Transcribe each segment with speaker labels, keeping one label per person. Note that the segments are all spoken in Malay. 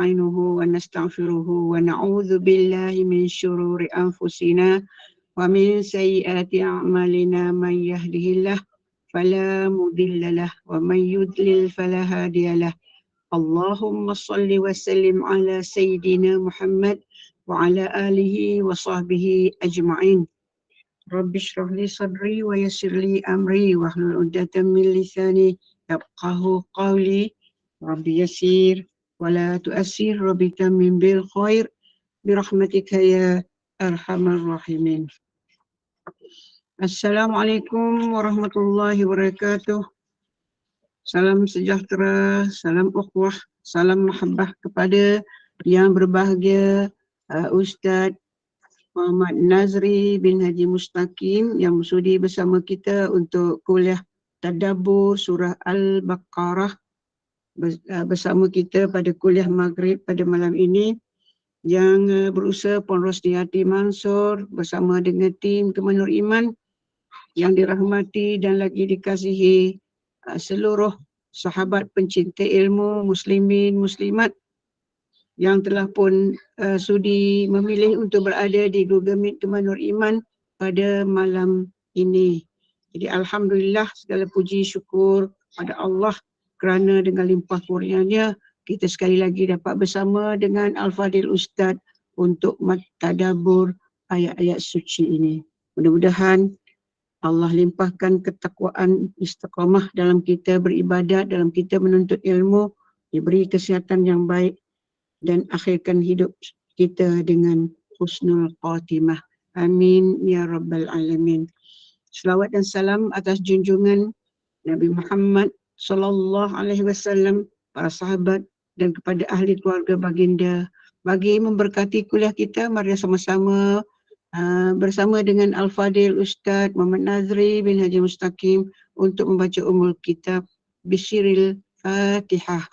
Speaker 1: نستعينه ونستغفره ونعوذ بالله من شرور أنفسنا ومن سيئات أعمالنا من يهده الله فلا مضل له ومن يضلل فلا هادي له اللهم صل وسلم على سيدنا محمد وعلى آله وصحبه أجمعين رب اشرح لي صدري ويسر لي أمري واحلل عقدة من لساني يفقه قولي رب يسير ولا تؤسر رب تمم بالخير برحمتك يا أرحم الراحمين. Assalamualaikum warahmatullahi wabarakatuh. Salam sejahtera, salam ukhuwah, salam mahabbah kepada yang berbahagia Ustaz Muhammad Nazri bin Haji Mustaqim yang sudi bersama kita untuk kuliah tadabbur surah Al-Baqarah bersama kita pada kuliah maghrib pada malam ini, yang berusaha Puan Rosniati Mansur bersama dengan tim Kemenur Iman yang dirahmati dan lagi dikasihi seluruh sahabat pencinta ilmu, muslimin, muslimat yang telah pun sudi memilih untuk berada di Google Meet Kemenur Iman pada malam ini. Jadi Alhamdulillah, segala puji syukur pada Allah kerana dengan limpah kurnianya kita sekali lagi dapat bersama dengan Al-Fadil Ustaz untuk tadabbur ayat-ayat suci ini. Mudah-mudahan Allah limpahkan ketakwaan istiqamah dalam kita beribadat, dalam kita menuntut ilmu, diberi kesihatan yang baik dan akhirkan hidup kita dengan husnul khatimah. Amin ya rabbal alamin. Selawat dan salam atas junjungan Nabi Muhammad sallallahu alaihi wasallam, para sahabat dan kepada ahli keluarga baginda. Bagi memberkati kuliah kita, mari sama-sama bersama dengan Al-Fadil Ustaz Muhammad Nazri bin Haji Mustaqim untuk membaca Ummul Kitab Bisiril Fatihah.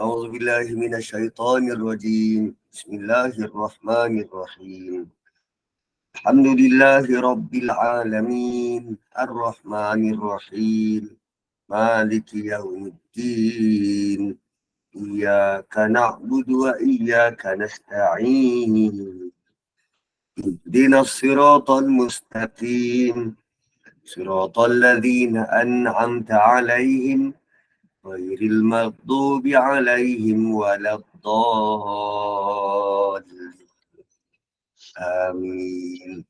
Speaker 2: أعوذ بالله من الشيطان الرجيم بسم الله الرحمن الرحيم الحمد لله رب العالمين الرحمن الرحيم مالك يوم الدين إياك نعبد وإياك نستعين اهدنا الصراط المستقيم صراط الذين أنعمت عليهم غير المغضوب عليهم ولا الضالين آمين.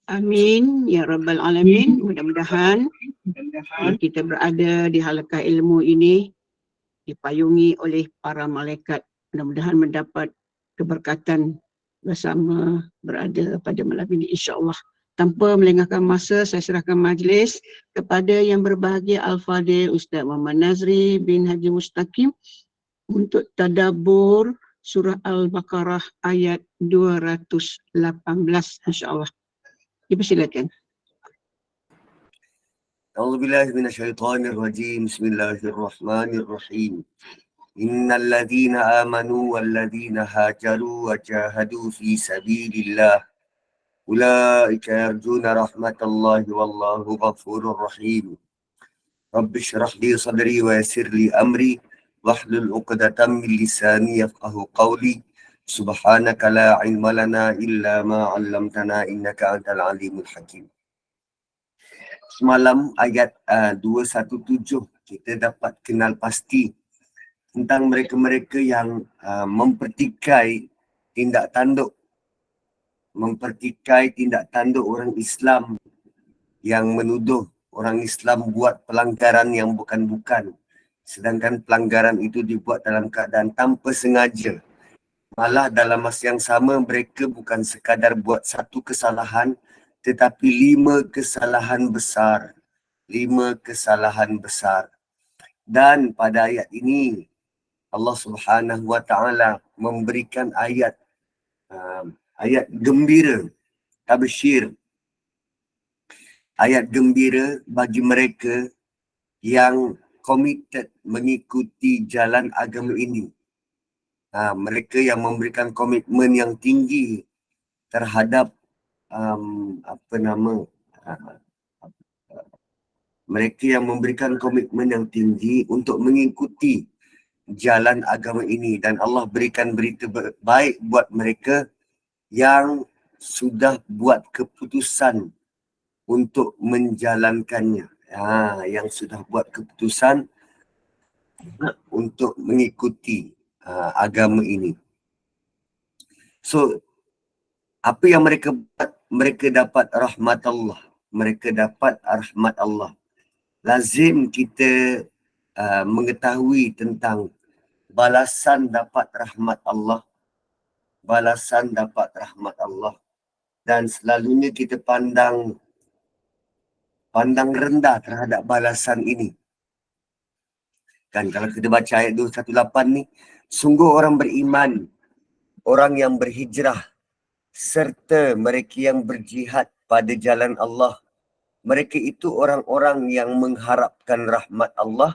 Speaker 1: Amin ya rabbal alamin. Mudah-mudahan kita berada di halaqah ilmu ini dipayungi oleh para malaikat. Mudah-mudahan mendapat keberkatan bersama berada pada malam ini insya-Allah. Tanpa melengahkan masa, saya serahkan majlis kepada yang berbahagia Al-Fadil Ustaz Muhammad Nazri bin Haji Mustaqim untuk tadabbur surah Al-Baqarah ayat 218 insya-Allah. Dipersilakan.
Speaker 2: أعوذ بالله من الشيطان الرجيم بسم الله الرحمن الرحيم إن الذين آمنوا والذين هاجروا وجاهدوا في سبيل الله أولئك يرجون رحمة الله والله غفور رحيم رب اشرح لي صدري ويسر لي أمري واحلل عقدة من لساني يفقه قولي سبحانك لا علم لنا إلا ما علمتنا إنك أنت العليم الحكيم. Semalam ayat 217 kita dapat kenal pasti tentang mereka-mereka yang mempertikai tindak tanduk orang Islam yang menuduh orang Islam buat pelanggaran yang bukan-bukan, sedangkan pelanggaran itu dibuat dalam keadaan tanpa sengaja. Malah dalam masa yang sama mereka bukan sekadar buat satu kesalahan tetapi 5 kesalahan besar. Dan pada ayat ini Allah Subhanahu wa taala memberikan ayat gembira, tabsyir, ayat gembira bagi mereka yang committed mengikuti jalan agama ini. Mereka yang memberikan komitmen yang tinggi terhadap mereka yang memberikan komitmen yang tinggi untuk mengikuti jalan agama ini, dan Allah berikan berita baik buat mereka yang sudah buat keputusan untuk menjalankannya. Yang sudah buat keputusan untuk mengikuti agama ini. So, apa yang mereka buat, mereka dapat rahmat Allah. Mereka dapat rahmat Allah. Lazim kita mengetahui tentang balasan dapat rahmat Allah. Balasan dapat rahmat Allah. Dan selalunya kita pandang rendah terhadap balasan ini. Kan kalau kita baca ayat 218 ni, sungguh orang beriman, orang yang berhijrah, serta mereka yang berjihad pada jalan Allah, mereka itu orang-orang yang mengharapkan rahmat Allah.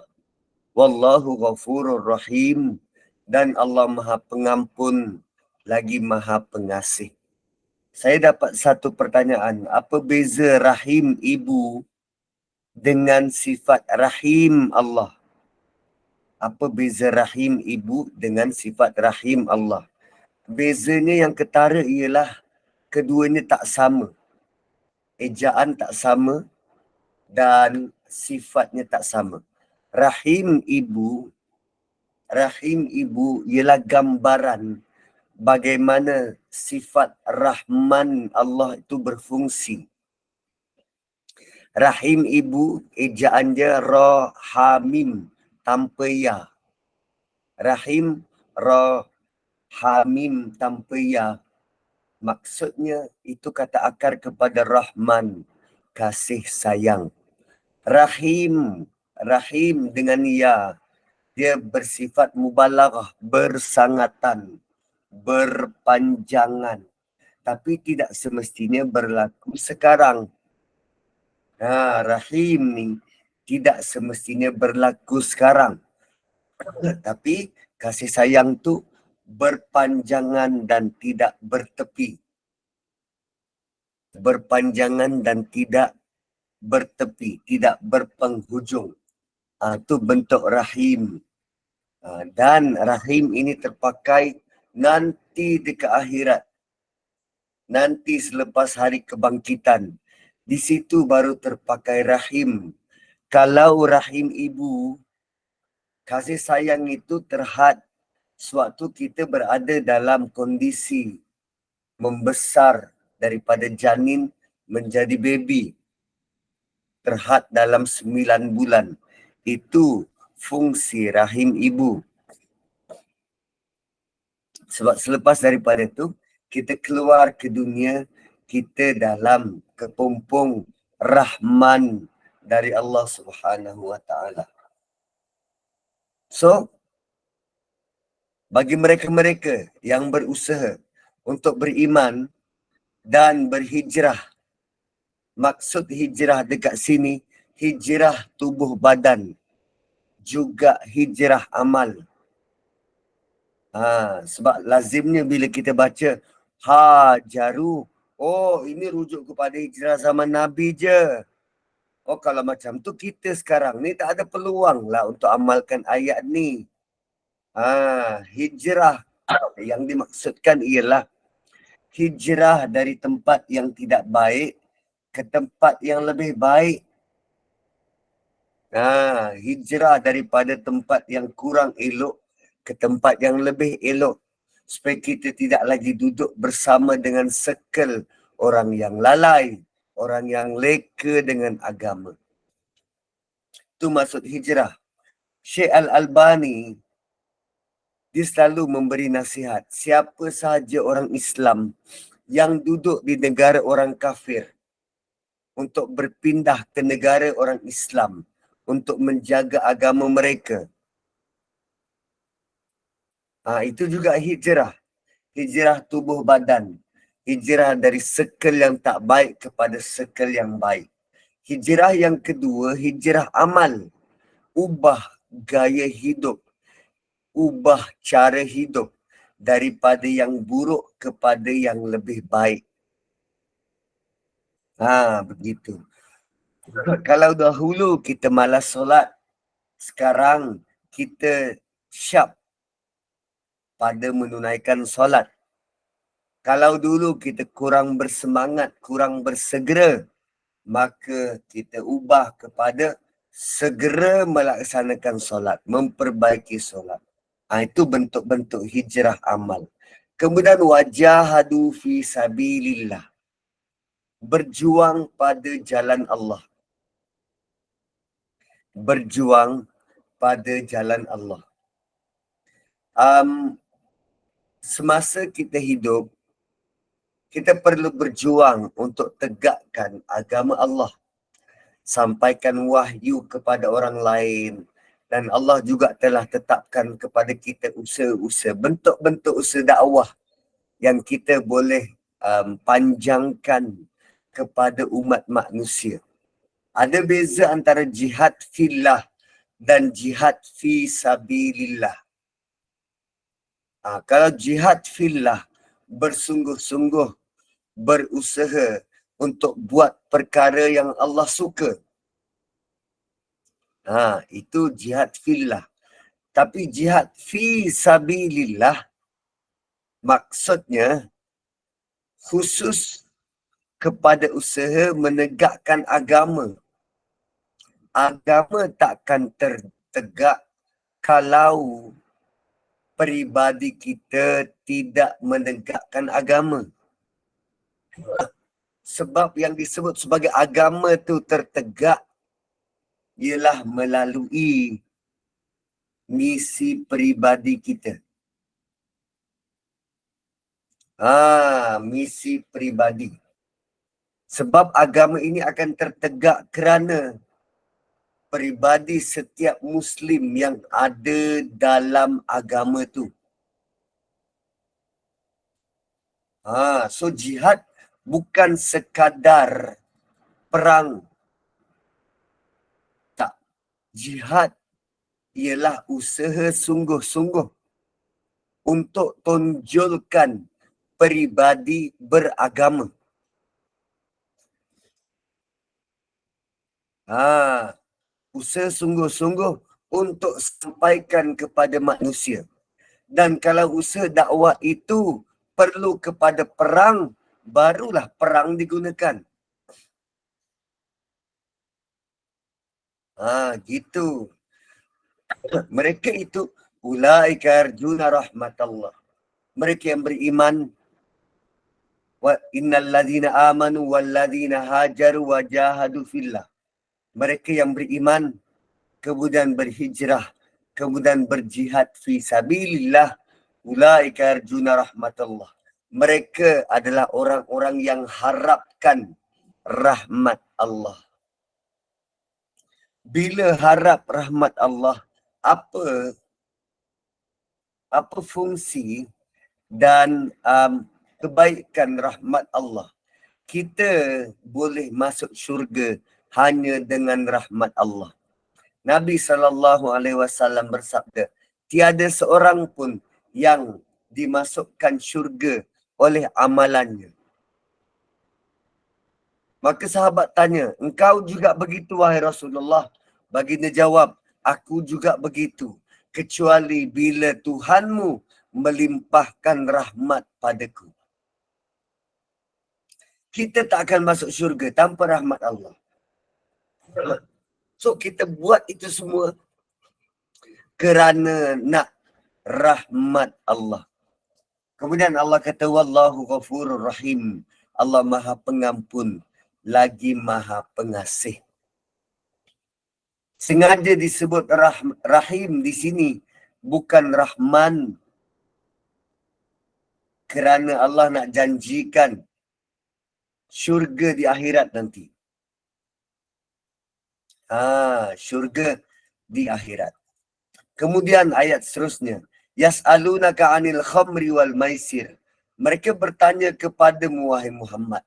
Speaker 2: Wallahu ghafurur rahim. Dan Allah Maha Pengampun lagi Maha Pengasih. Saya dapat satu pertanyaan. Apa beza rahim ibu dengan sifat rahim Allah? Apa beza rahim ibu dengan sifat rahim Allah? Bezanya yang ketara ialah keduanya tak sama. Ejaan tak sama dan sifatnya tak sama. Rahim ibu ialah gambaran bagaimana sifat Rahman Allah itu berfungsi. Rahim ibu, ejaan dia Ra-Hamim tanpa ya. Rahim Ra-Hamim tanpa ya. Maksudnya itu kata akar kepada Rahman, kasih sayang. Rahim dengan ya, dia bersifat mubalaghah, bersangatan, berpanjangan. Tapi tidak semestinya berlaku sekarang. Rahim ni tidak semestinya berlaku sekarang. Tapi kasih sayang tu berpanjangan dan tidak bertepi. Berpanjangan dan tidak bertepi, tidak berpenghujung. Itu bentuk rahim. Dan rahim ini terpakai nanti di akhirat. Nanti selepas hari kebangkitan. Di situ baru terpakai rahim. Kalau rahim ibu, kasih sayang itu terhad sewaktu kita berada dalam kondisi membesar daripada janin menjadi baby. Terhad dalam 9 bulan. Itu fungsi rahim ibu. Sebab selepas daripada itu, kita keluar ke dunia, kita dalam kepompong rahman dari Allah Subhanahu Wa Taala. So, bagi mereka-mereka yang berusaha untuk beriman dan berhijrah, maksud hijrah dekat sini, hijrah tubuh badan, juga hijrah amal. Sebab lazimnya bila kita baca hajaru, oh ini rujuk kepada hijrah zaman Nabi je. Oh kalau macam tu kita sekarang ni tak ada peluang lah untuk amalkan ayat ni. Hijrah yang dimaksudkan ialah hijrah dari tempat yang tidak baik ke tempat yang lebih baik. Hijrah daripada tempat yang kurang elok ke tempat yang lebih elok, supaya kita tidak lagi duduk bersama dengan sekel orang yang lalai, orang yang leka dengan agama. Itu maksud hijrah. Syekh Al-Albani, dia selalu memberi nasihat, siapa sahaja orang Islam yang duduk di negara orang kafir untuk berpindah ke negara orang Islam untuk menjaga agama mereka, itu juga hijrah. Hijrah tubuh badan. Hijrah dari sekel yang tak baik kepada sekel yang baik. Hijrah yang kedua, hijrah amal. Ubah gaya hidup. Ubah cara hidup. Daripada yang buruk kepada yang lebih baik. Begitu. Kalau dahulu kita malas solat, sekarang kita syak pada menunaikan solat. Kalau dulu kita kurang bersemangat, kurang bersegera, maka kita ubah kepada segera melaksanakan solat, memperbaiki solat. Itu bentuk-bentuk hijrah amal. Kemudian wajahadu fi sabilillah. Berjuang pada jalan Allah. Berjuang pada jalan Allah. Semasa kita hidup, kita perlu berjuang untuk tegakkan agama Allah. Sampaikan wahyu kepada orang lain. Dan Allah juga telah tetapkan kepada kita usaha-usaha, bentuk-bentuk usaha dakwah yang kita boleh panjangkan kepada umat manusia. Ada beza antara jihad fillah dan jihad fi sabilillah. Kalau jihad fillah, bersungguh-sungguh berusaha untuk buat perkara yang Allah suka. Itu jihad fillah. Tapi jihad fi sabilillah maksudnya khusus kepada usaha menegakkan agama. Agama takkan tertegak kalau peribadi kita tidak menegakkan agama. Sebab yang disebut sebagai agama tu tertegak ialah melalui misi peribadi kita. Misi peribadi. Sebab agama ini akan tertegak kerana peribadi setiap Muslim yang ada dalam agama tu. So jihad bukan sekadar perang. Tak. Jihad ialah usaha sungguh-sungguh untuk tonjolkan peribadi beragama. Usaha sungguh-sungguh untuk sampaikan kepada manusia. Dan kalau usaha dakwah itu perlu kepada perang, barulah perang digunakan. Gitu. Mereka itu ulaika arjuna rahmatallah. Mereka yang beriman, wa innal ladzina amanu wal ladzina hajaru wa jahadu fillah. Mereka yang beriman, kemudian berhijrah, kemudian berjihad fi sabilillah, ulaika arjuna rahmatullah. Mereka adalah orang-orang yang harapkan rahmat Allah. Bila harap rahmat Allah, apa fungsi dan kebaikan rahmat Allah? Kita boleh masuk syurga hanya dengan rahmat Allah. Nabi SAW bersabda, tiada seorang pun yang dimasukkan syurga oleh amalannya. Maka sahabat tanya, engkau juga begitu wahai Rasulullah? Baginda jawab, aku juga begitu. Kecuali bila Tuhanmu melimpahkan rahmat padaku. Kita tak akan masuk syurga tanpa rahmat Allah. So kita buat itu semua kerana nak rahmat Allah. Kemudian Allah kata, wallahu ghafurur rahim. Allah maha pengampun lagi maha pengasih. Sengaja disebut rahim di sini, bukan rahman. Kerana Allah nak janjikan syurga di akhirat nanti. Syurga di akhirat. Kemudian ayat seterusnya, yas'alunaka 'anil khamri wal maisir. Mereka bertanya kepadamu wahai Muhammad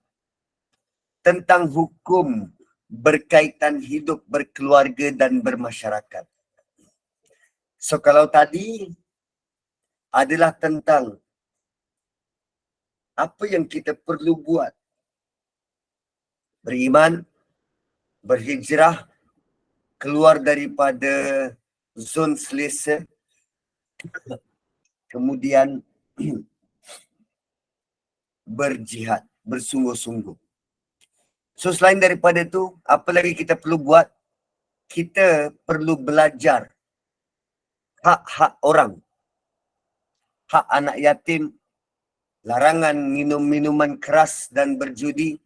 Speaker 2: tentang hukum berkaitan hidup berkeluarga dan bermasyarakat. So kalau tadi adalah tentang apa yang kita perlu buat. Beriman, berhijrah keluar daripada zon selesa, kemudian berjihad, bersungguh-sungguh. So selain daripada itu, apa lagi kita perlu buat? Kita perlu belajar hak-hak orang, hak anak yatim, larangan minum minuman keras dan berjudi,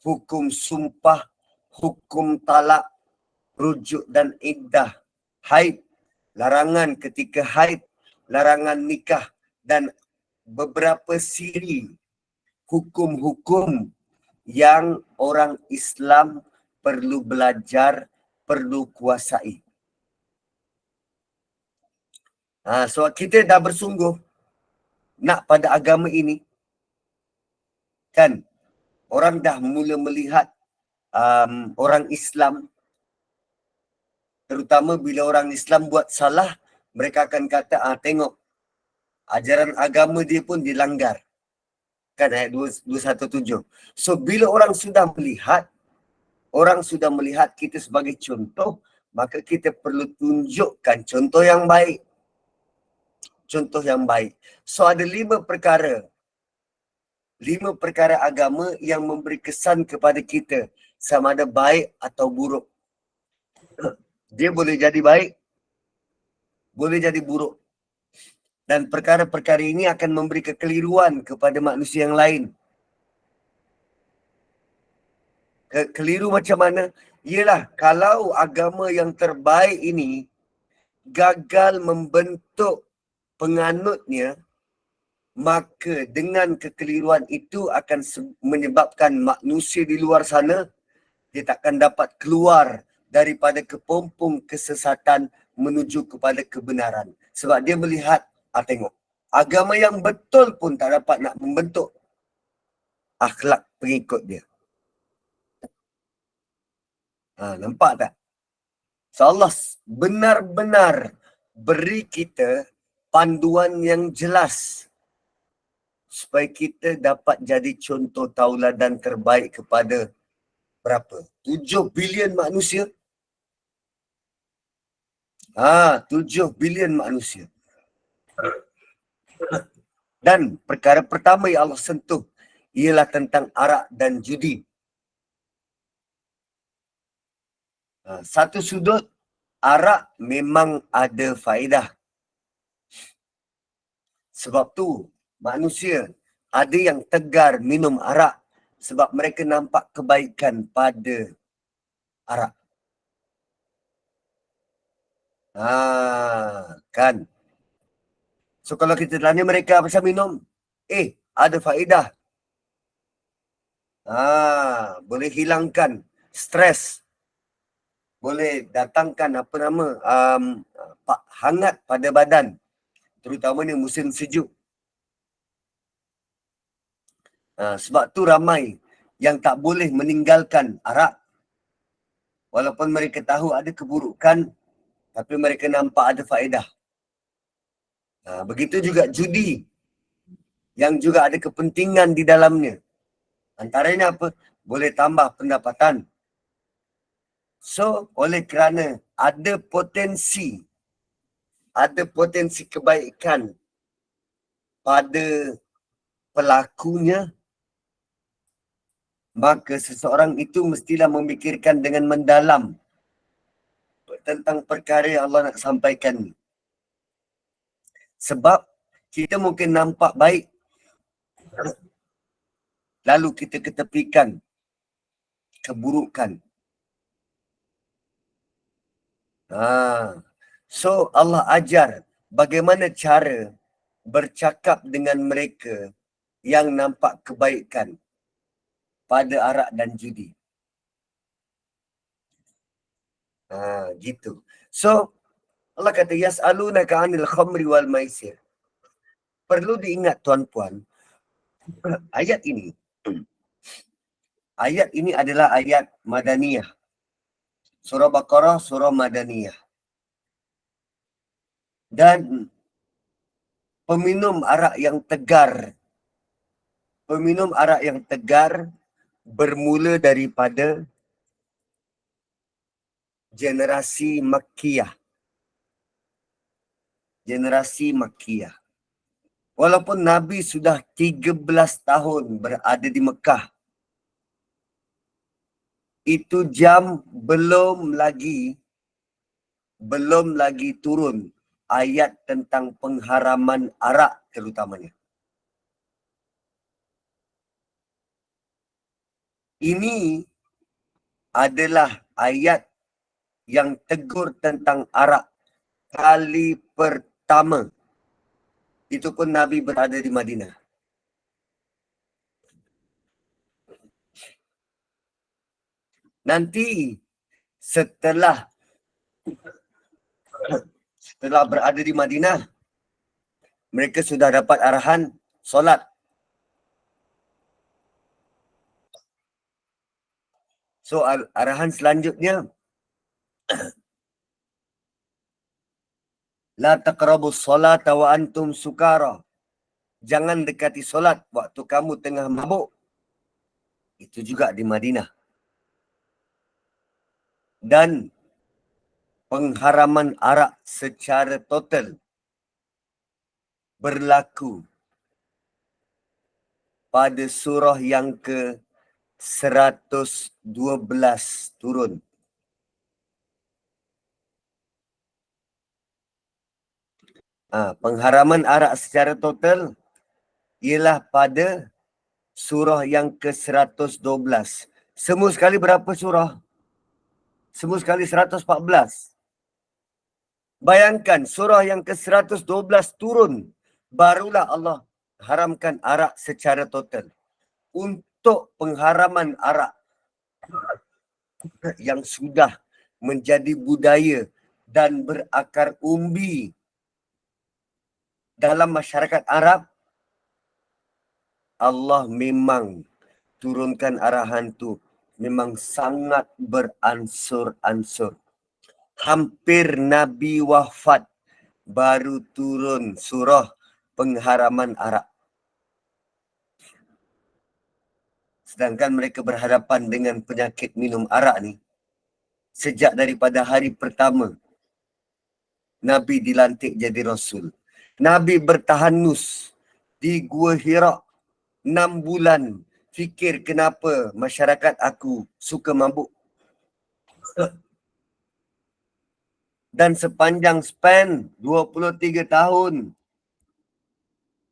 Speaker 2: hukum sumpah, hukum talak, rujuk dan iddah, haid, larangan ketika haid, larangan nikah dan beberapa siri hukum-hukum yang orang Islam perlu belajar, perlu kuasai. So kita dah bersungguh nak pada agama ini, kan? Orang dah mula melihat orang Islam, terutama bila orang Islam buat salah, mereka akan kata, tengok, ajaran agama dia pun dilanggar. Kan ayat 217. So bila orang sudah melihat kita sebagai contoh, maka kita perlu tunjukkan contoh yang baik. Contoh yang baik. So ada 5 perkara agama yang memberi kesan kepada kita sama ada baik atau buruk. Dia boleh jadi baik, boleh jadi buruk. Dan perkara-perkara ini akan memberi kekeliruan kepada manusia yang lain. Keliru macam mana? Ialah kalau agama yang terbaik ini gagal membentuk penganutnya, maka dengan kekeliruan itu akan menyebabkan manusia di luar sana, dia takkan dapat keluar daripada kepompong kesesatan menuju kepada kebenaran. Sebab dia melihat, tengok, agama yang betul pun tak dapat nak membentuk akhlak pengikut dia. Nampak tak? So Allah benar-benar beri kita panduan yang jelas supaya kita dapat jadi contoh tauladan terbaik kepada berapa? 7 bilion manusia. 7 bilion manusia. Dan perkara pertama yang Allah sentuh ialah tentang arak dan judi. Satu sudut, arak memang ada faedah. Sebab tu manusia ada yang tegar minum arak sebab mereka nampak kebaikan pada arak. Kan? So kalau kita tanya mereka pasal minum, ada faedah. Boleh hilangkan stres. Boleh datangkan hangat pada badan, terutamanya musim sejuk. Sebab tu ramai yang tak boleh meninggalkan arak. Walaupun mereka tahu ada keburukan, tapi mereka nampak ada faedah. Begitu juga judi, yang juga ada kepentingan di dalamnya. Antaranya apa? Boleh tambah pendapatan. So, oleh kerana ada potensi kebaikan pada pelakunya, maka seseorang itu mestilah memikirkan dengan mendalam tentang perkara yang Allah nak sampaikan ni. Sebab kita mungkin nampak baik, lalu kita ketepikan keburukan. So Allah ajar bagaimana cara bercakap dengan mereka yang nampak kebaikan pada arak dan judi. Gitu. So Allah kata yas'alunaka 'anil khamri wal maisir. Perlu diingat tuan-puan, ayat ini adalah ayat Madaniyah. Surah Baqarah, surah Madaniyah. Dan peminum arak yang tegar bermula daripada generasi Makkiyah. Generasi Makkiyah. Walaupun Nabi sudah 13 tahun berada di Mekah, itu jam belum lagi turun ayat tentang pengharaman arak terutamanya. Ini adalah ayat yang tegur tentang arak kali pertama. Itu pun Nabi berada di Madinah. Nanti setelah berada di Madinah, mereka sudah dapat arahan solat. So arahan selanjutnya, la taqrabus salata wa antum sukara. Jangan dekati solat waktu kamu tengah mabuk. Itu juga di Madinah. Dan pengharaman arak secara total berlaku pada surah yang ke-112 turun. Pengharaman arak secara total ialah pada surah yang ke-112. Semua sekali berapa surah? Semua sekali 114. Bayangkan surah yang ke-112 turun, barulah Allah haramkan arak secara total. Untuk pengharaman arak yang sudah menjadi budaya dan berakar umbi dalam masyarakat Arab, Allah memang turunkan arahan tu memang sangat beransur-ansur. Hampir Nabi wafat baru turun surah pengharaman arak. Sedangkan mereka berhadapan dengan penyakit minum arak ni sejak daripada hari pertama Nabi dilantik jadi Rasul. Nabi bertahanus di Gua Hira 6 bulan. Fikir kenapa masyarakat aku suka mabuk. Dan sepanjang span 23 tahun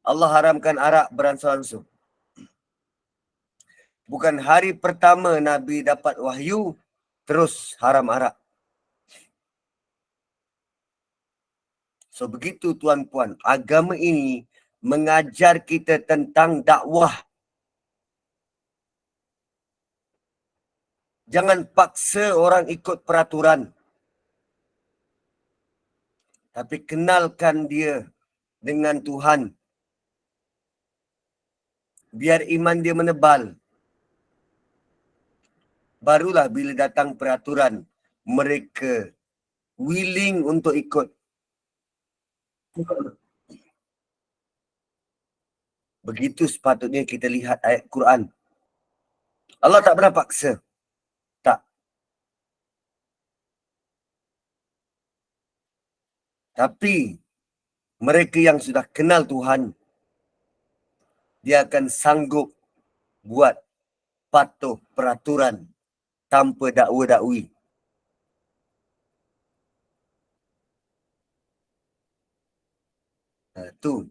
Speaker 2: Allah haramkan arak beransur-ansur. Bukan hari pertama Nabi dapat wahyu terus haram arak. So begitu tuan-puan, agama ini mengajar kita tentang dakwah. Jangan paksa orang ikut peraturan. Tapi kenalkan dia dengan Tuhan. Biar iman dia menebal. Barulah bila datang peraturan, mereka willing untuk ikut. Begitu sepatutnya kita lihat ayat Quran. Allah tak pernah paksa. Tak. Tapi mereka yang sudah kenal Tuhan, dia akan sanggup buat patuh peraturan tanpa dakwa-dakwi. Tu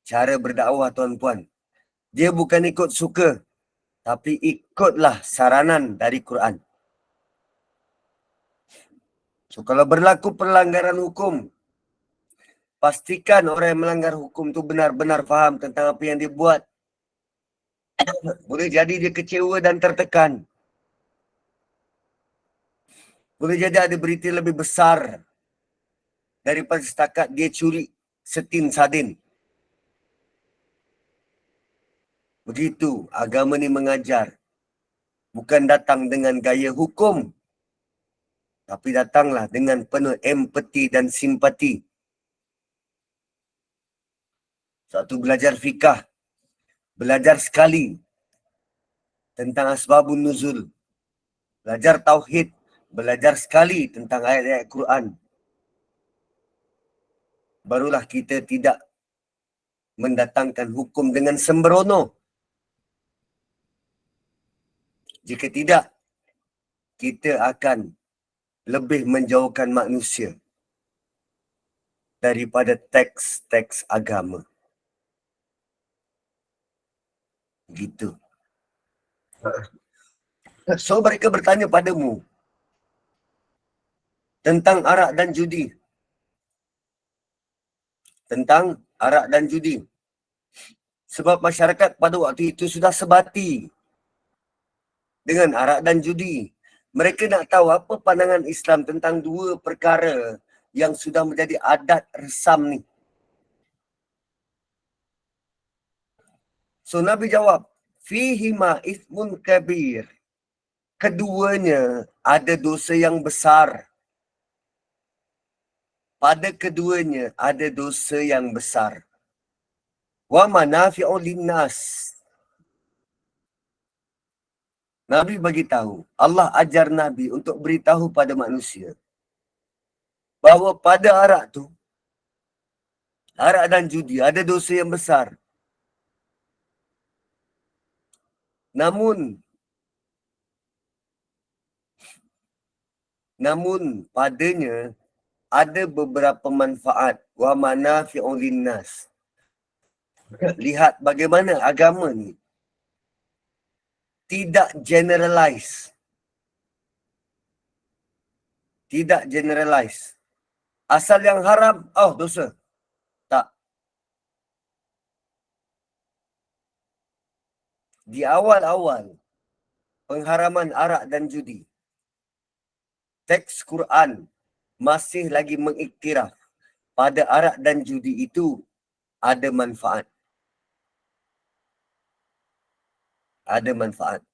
Speaker 2: cara berdakwah tuan-puan. Dia bukan ikut suka, tapi ikutlah saranan dari Quran. So kalau berlaku pelanggaran hukum, pastikan orang yang melanggar hukum tu benar-benar faham tentang apa yang dia buat. Boleh jadi dia kecewa dan tertekan. Boleh jadi ada berita lebih besar daripada setakat dia curi setin sardin. Begitu agama ni mengajar. Bukan datang dengan gaya hukum, tapi datanglah dengan penuh empati dan simpati. Suatu belajar fikah, belajar sekali tentang asbabun nuzul, belajar tauhid, belajar sekali tentang ayat-ayat Quran, barulah kita tidak mendatangkan hukum dengan sembrono. Jika tidak, kita akan lebih menjauhkan manusia daripada teks-teks agama. Gitu. So mereka bertanya padamu tentang arak dan judi. Tentang arak dan judi. Sebab masyarakat pada waktu itu sudah sebati dengan arak dan judi. Mereka nak tahu apa pandangan Islam tentang dua perkara yang sudah menjadi adat resam ni. So Nabi jawab, fihima ithmun kabir. Keduanya ada dosa yang besar. Pada keduanya ada dosa yang besar. Wa manafi'u linnas. Nabi bagi tahu, Allah ajar Nabi untuk beritahu pada manusia bahawa pada arak tu, arak dan judi ada dosa yang besar. Namun padanya ada beberapa manfaat. Wa manafi'u linnas. Lihat bagaimana agama ni tidak generalize. Tidak generalize. Asal yang haram, oh dosa. Tak. Di awal-awal pengharaman arak dan judi, teks Quran masih lagi mengiktiraf pada arak dan judi itu ada manfaat. Ada manfaat.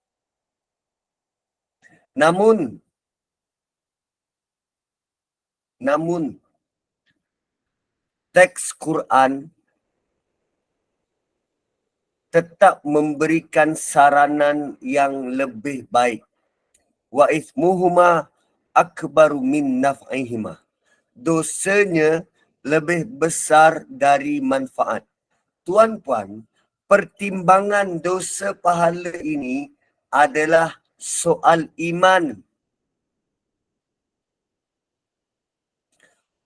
Speaker 2: Namun teks Quran tetap memberikan saranan yang lebih baik. Wa ithmuhuma akbaru min naf'ihima. Dosanya lebih besar dari manfaat. Tuan-puan, pertimbangan dosa pahala ini adalah soal iman.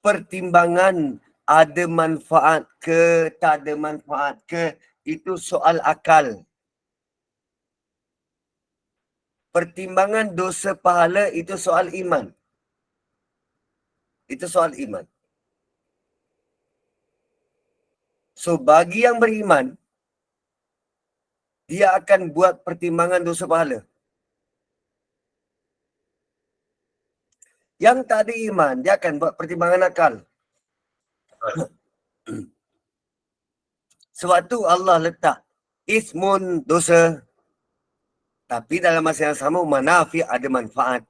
Speaker 2: Pertimbangan ada manfaat ke, tak ada manfaat ke, itu soal akal. Pertimbangan dosa pahala itu soal iman. Itu soal iman. So bagi yang beriman, dia akan buat pertimbangan dosa pahala. Yang tak ada iman, dia akan buat pertimbangan akal. Sebab tu Allah letak ismun dosa, tapi dalam masa yang sama manafi ada manfaat.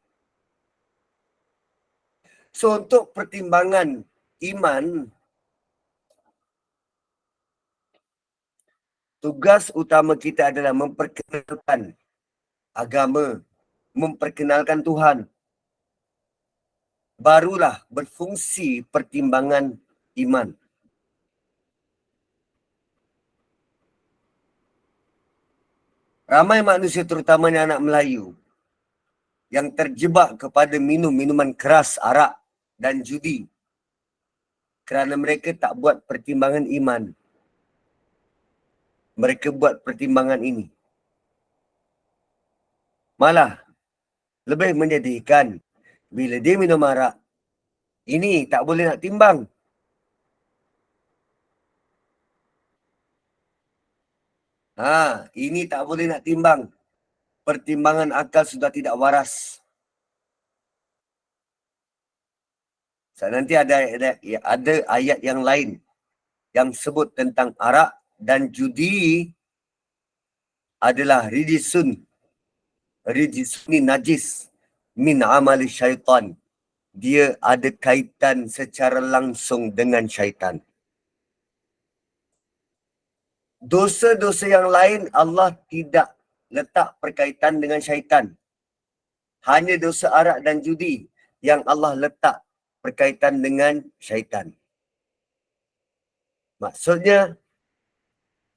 Speaker 2: So untuk pertimbangan iman, tugas utama kita adalah memperkenalkan agama, memperkenalkan Tuhan. Barulah berfungsi pertimbangan iman. Ramai manusia, terutamanya anak Melayu, yang terjebak kepada minum minuman keras, arak dan judi kerana mereka tak buat pertimbangan iman. Mereka buat pertimbangan ini. Malah lebih menyedihkan bila dia minum arak, ini tak boleh nak timbang. Ini tak boleh nak timbang. Pertimbangan akal sudah tidak waras. So, nanti ada ayat yang lain yang sebut tentang arak dan judi adalah rijisun. Rijis ni najis min amali syaitan. Dia ada kaitan secara langsung dengan syaitan. Dosa-dosa yang lain Allah tidak letak perkaitan dengan syaitan. Hanya dosa arak dan judi yang Allah letak berkaitan dengan syaitan. Maksudnya,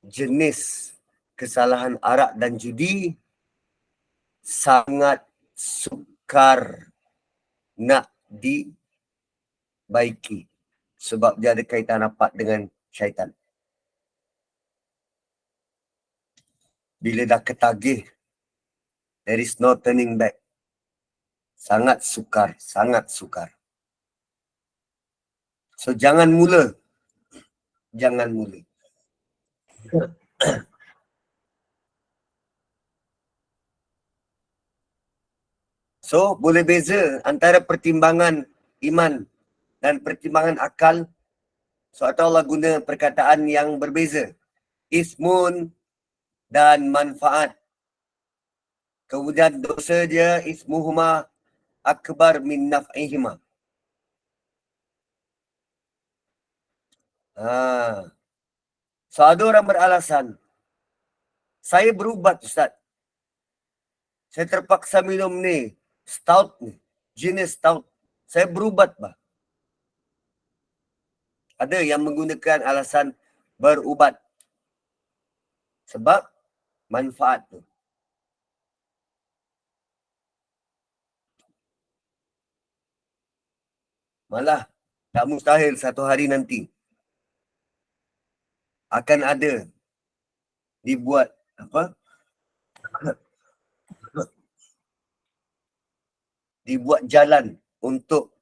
Speaker 2: jenis kesalahan arak dan judi sangat sukar nak dibaiki. Sebab dia ada kaitan rapat dengan syaitan. Bila dah ketagih, there is no turning back. Sangat sukar, sangat sukar. So, jangan mula. Jangan mula. So, boleh beza antara pertimbangan iman dan pertimbangan akal. So, atau Allah guna perkataan yang berbeza. Ismun dan manfaat. Kemudian dosa dia ismuhuma akbar min naf'ihima. So, ada orang beralasan, saya berubat Ustaz. Saya terpaksa minum ni, stout ni, jenis stout. Saya berubat bah. Ada yang menggunakan alasan berubat. Sebab manfaat tu. Malah tak mustahil satu hari nanti akan ada dibuat dibuat jalan untuk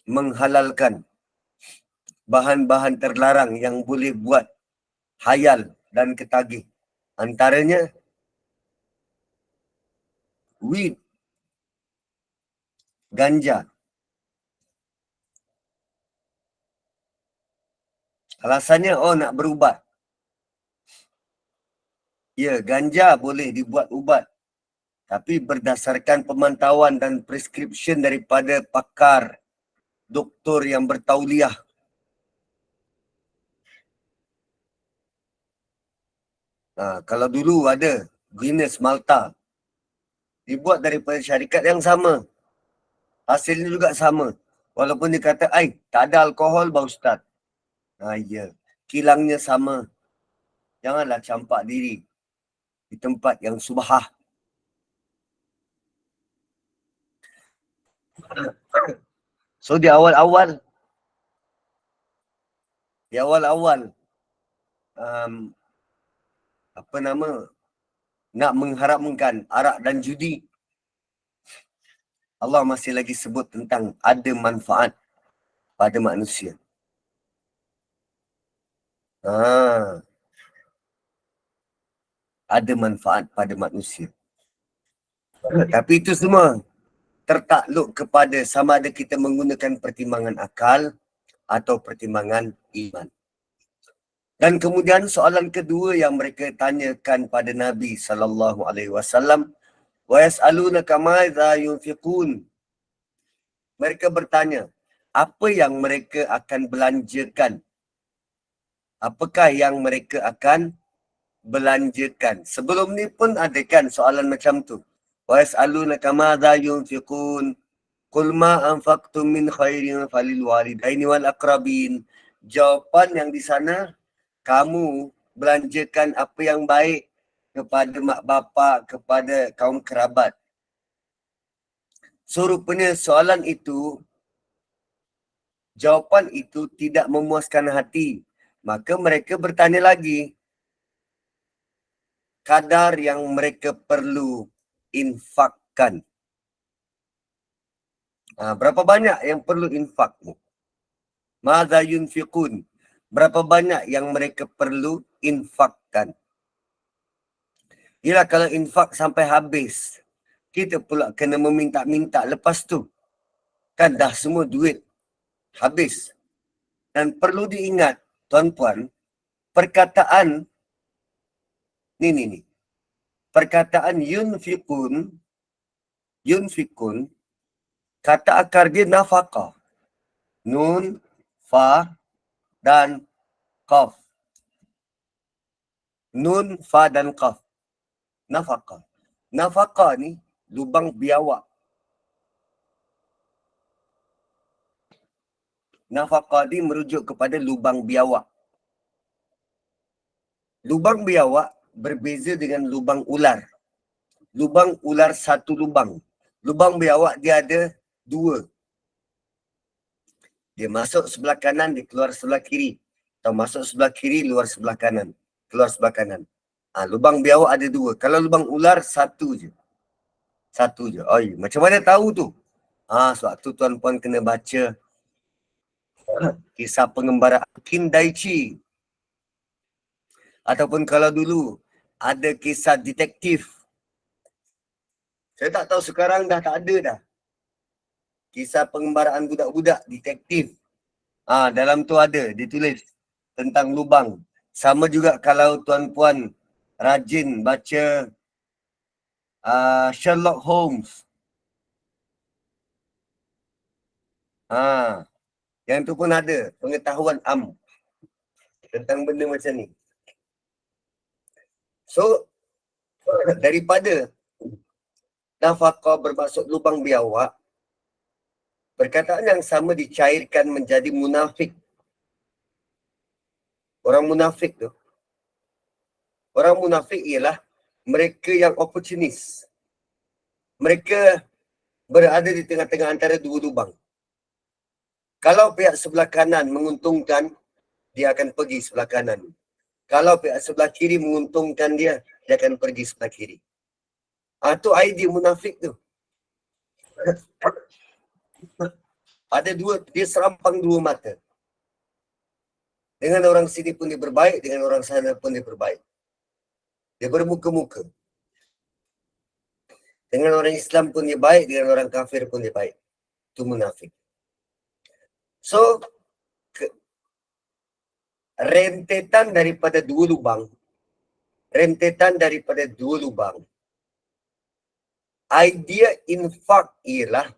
Speaker 2: menghalalkan bahan-bahan terlarang yang boleh buat hayal dan ketagih. Antaranya weed, ganja. Alasannya, nak berubat. Ya, ganja boleh dibuat ubat. Tapi berdasarkan pemantauan dan prescription daripada pakar, doktor yang bertauliah. Kalau dulu ada Guinness Malta, dibuat daripada syarikat yang sama. Hasilnya juga sama. Walaupun dia kata, tak ada alkohol bau Ustaz. Ya, kilangnya sama. Janganlah campak diri di tempat yang subhah. So di awal-awal nak mengharamkan arak dan judi, Allah masih lagi sebut tentang ada manfaat pada manusia. Ada manfaat pada manusia. Tapi itu semua tertakluk kepada sama ada kita menggunakan pertimbangan akal atau pertimbangan iman. Dan kemudian soalan kedua yang mereka tanyakan pada Nabi SAW, wa yas'alunaka madza yunfiqun. Mereka bertanya, apa yang mereka akan belanjakan? Apakah yang mereka akan belanjakan? Sebelum ni pun ada kan soalan macam tu. Wa yas'alunaka madza yunfiqun. Qul ma anfaqtum min khairin falil walidaini wal aqrabin. Jawapan yang di sana, kamu belanjakan apa yang baik kepada mak bapak, kepada kaum kerabat. So rupanya soalan itu, jawapan itu tidak memuaskan hati. Maka mereka bertanya lagi, kadar yang mereka perlu infakkan. Berapa banyak yang perlu infak ni? Madza yunfiqun. Berapa banyak yang mereka perlu infakkan? Yelah, kalau infak sampai habis, kita pula kena meminta-minta lepas tu. Kan dah semua duit habis. Dan perlu diingat, tuan-puan, perkataan ni. Perkataan yunfiqun, kata akar dia nafaqah. Nun, fa, dan qaf. Nun, fa, dan qaf. Nafaqah. Nafaqah ni lubang biawak Nafaqah ni merujuk kepada lubang biawak. Lubang biawak berbeza dengan lubang ular. Lubang ular satu lubang. Lubang biawak dia ada dua. Dia masuk sebelah kanan, dia keluar sebelah kiri. Atau masuk sebelah kiri, luar sebelah kanan. Keluar sebelah kanan. Lubang biawak ada dua. Kalau lubang ular, satu je. Satu je. Oh, macam mana tahu tu? Sewaktu tuan-puan kena baca kisah pengembaraan Qin Daichi. Ataupun kalau dulu ada kisah detektif. Saya tak tahu sekarang dah tak ada dah. Kisah pengembaraan budak-budak detektif. Dalam tu ada ditulis tentang lubang. Sama juga kalau tuan-puan rajin baca Sherlock Holmes. Yang tu pun ada pengetahuan tentang benda macam ni. So, daripada nafaqah bermaksud lubang biawak, perkataan yang sama dicairkan menjadi munafik. Orang munafik tu, orang munafik ialah mereka yang opportunis. Mereka berada di tengah-tengah antara dua lubang. Kalau pihak sebelah kanan menguntungkan, dia akan pergi sebelah kanan. Kalau pihak sebelah kiri menguntungkan dia akan pergi sebelah kiri. Tu idea munafik tu. Ada dua, dia serampang dua mata. Dengan orang sini pun dia berbaik, dengan orang sana pun dia berbaik. Dia bermuka-muka. Dengan orang Islam pun dia baik, dengan orang kafir pun dia baik. Itu munafik. So, rentetan daripada dua lubang. Idea infak ialah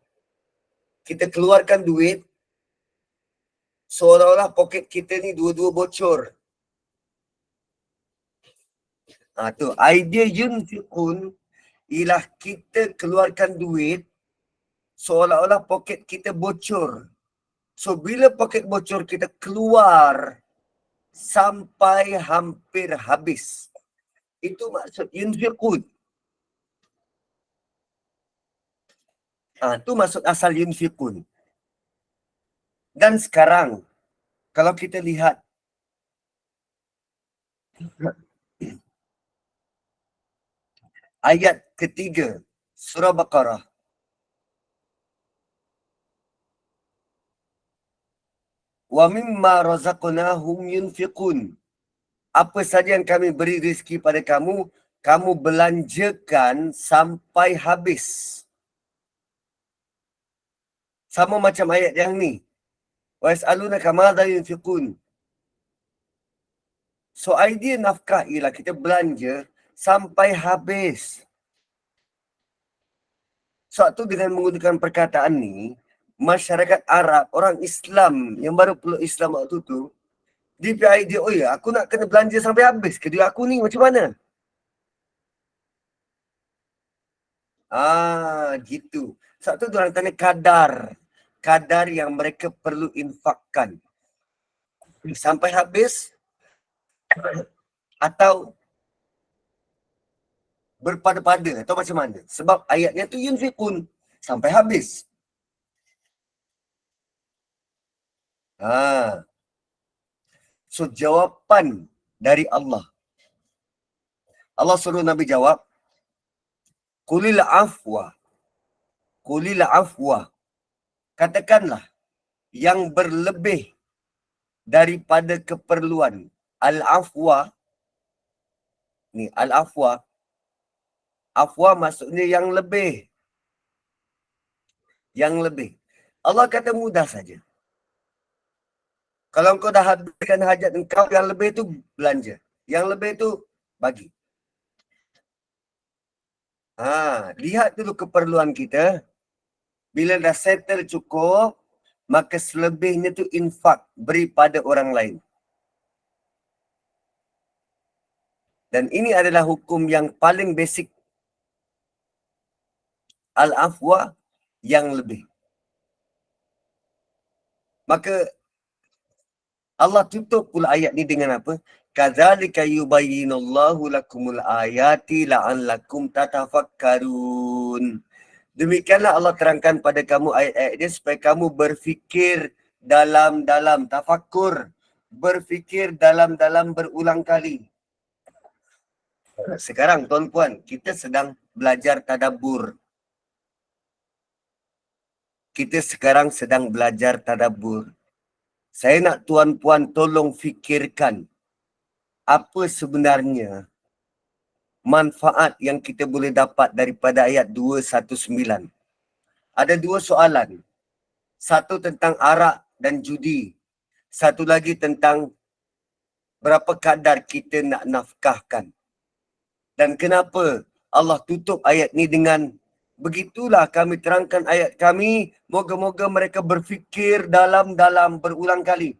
Speaker 2: kita keluarkan duit seolah-olah poket kita ni dua-dua bocor. Tu idea yunfiqun ialah kita keluarkan duit seolah-olah poket kita bocor. So bila poket bocor kita keluar sampai hampir habis. Itu maksud yunfiqun. Tu maksud asal yunfiqun. Dan sekarang kalau kita lihat ayat ketiga surah Baqarah. Wa mimma razaqnahum yunfiqun. Apa saja yang kami beri rezeki pada kamu, kamu belanjakan sampai habis. Sama macam ayat yang ni. Wa yas'alunaka madza yunfiqun. So idea nafkah ialah kita belanja sampai habis. Suatu dengan menggunakan perkataan ni, masyarakat Arab, orang Islam yang baru peluk Islam waktu tu, dia punya idea, aku nak kena belanja sampai habis ke duit aku ni, macam mana? Gitu. Suatu tu orang tanya kadar yang mereka perlu infakkan. Sampai habis atau berpada-pada atau macam mana? Sebab ayatnya tu yunfiqun sampai habis. So jawapan dari Allah. Allah suruh Nabi jawab, Qulil afwa. Katakanlah yang berlebih daripada keperluan. Al-afwa. Ni al-afwa. Afwa maksudnya yang lebih. Yang lebih. Allah kata mudah saja. Kalau kau dah habiskan hajat engkau, yang lebih tu belanja. Yang lebih tu bagi. Lihat dulu keperluan kita. Bila dah settle cukup, maka selebihnya tu infak, beri pada orang lain. Dan ini adalah hukum yang paling basic. Al-afwa yang lebih. Maka Allah tutup pula ayat ni dengan apa? Kadzalika yubayyinullahu lakumul ayati la'allakum tatafakkarun. Demikianlah Allah terangkan pada kamu ayat-ayat dia supaya kamu berfikir dalam-dalam, tafakkur. Berfikir dalam-dalam berulang kali. Sekarang tuan-puan, kita sedang belajar tadabbur. Kita sekarang sedang belajar tadabbur. Saya nak tuan-puan tolong fikirkan apa sebenarnya manfaat yang kita boleh dapat daripada ayat 219. Ada dua soalan. Satu tentang arak dan judi. Satu lagi tentang berapa kadar kita nak nafkahkan. Dan kenapa Allah tutup ayat ni dengan begitulah kami terangkan ayat kami, moga-moga mereka berfikir dalam-dalam berulang kali.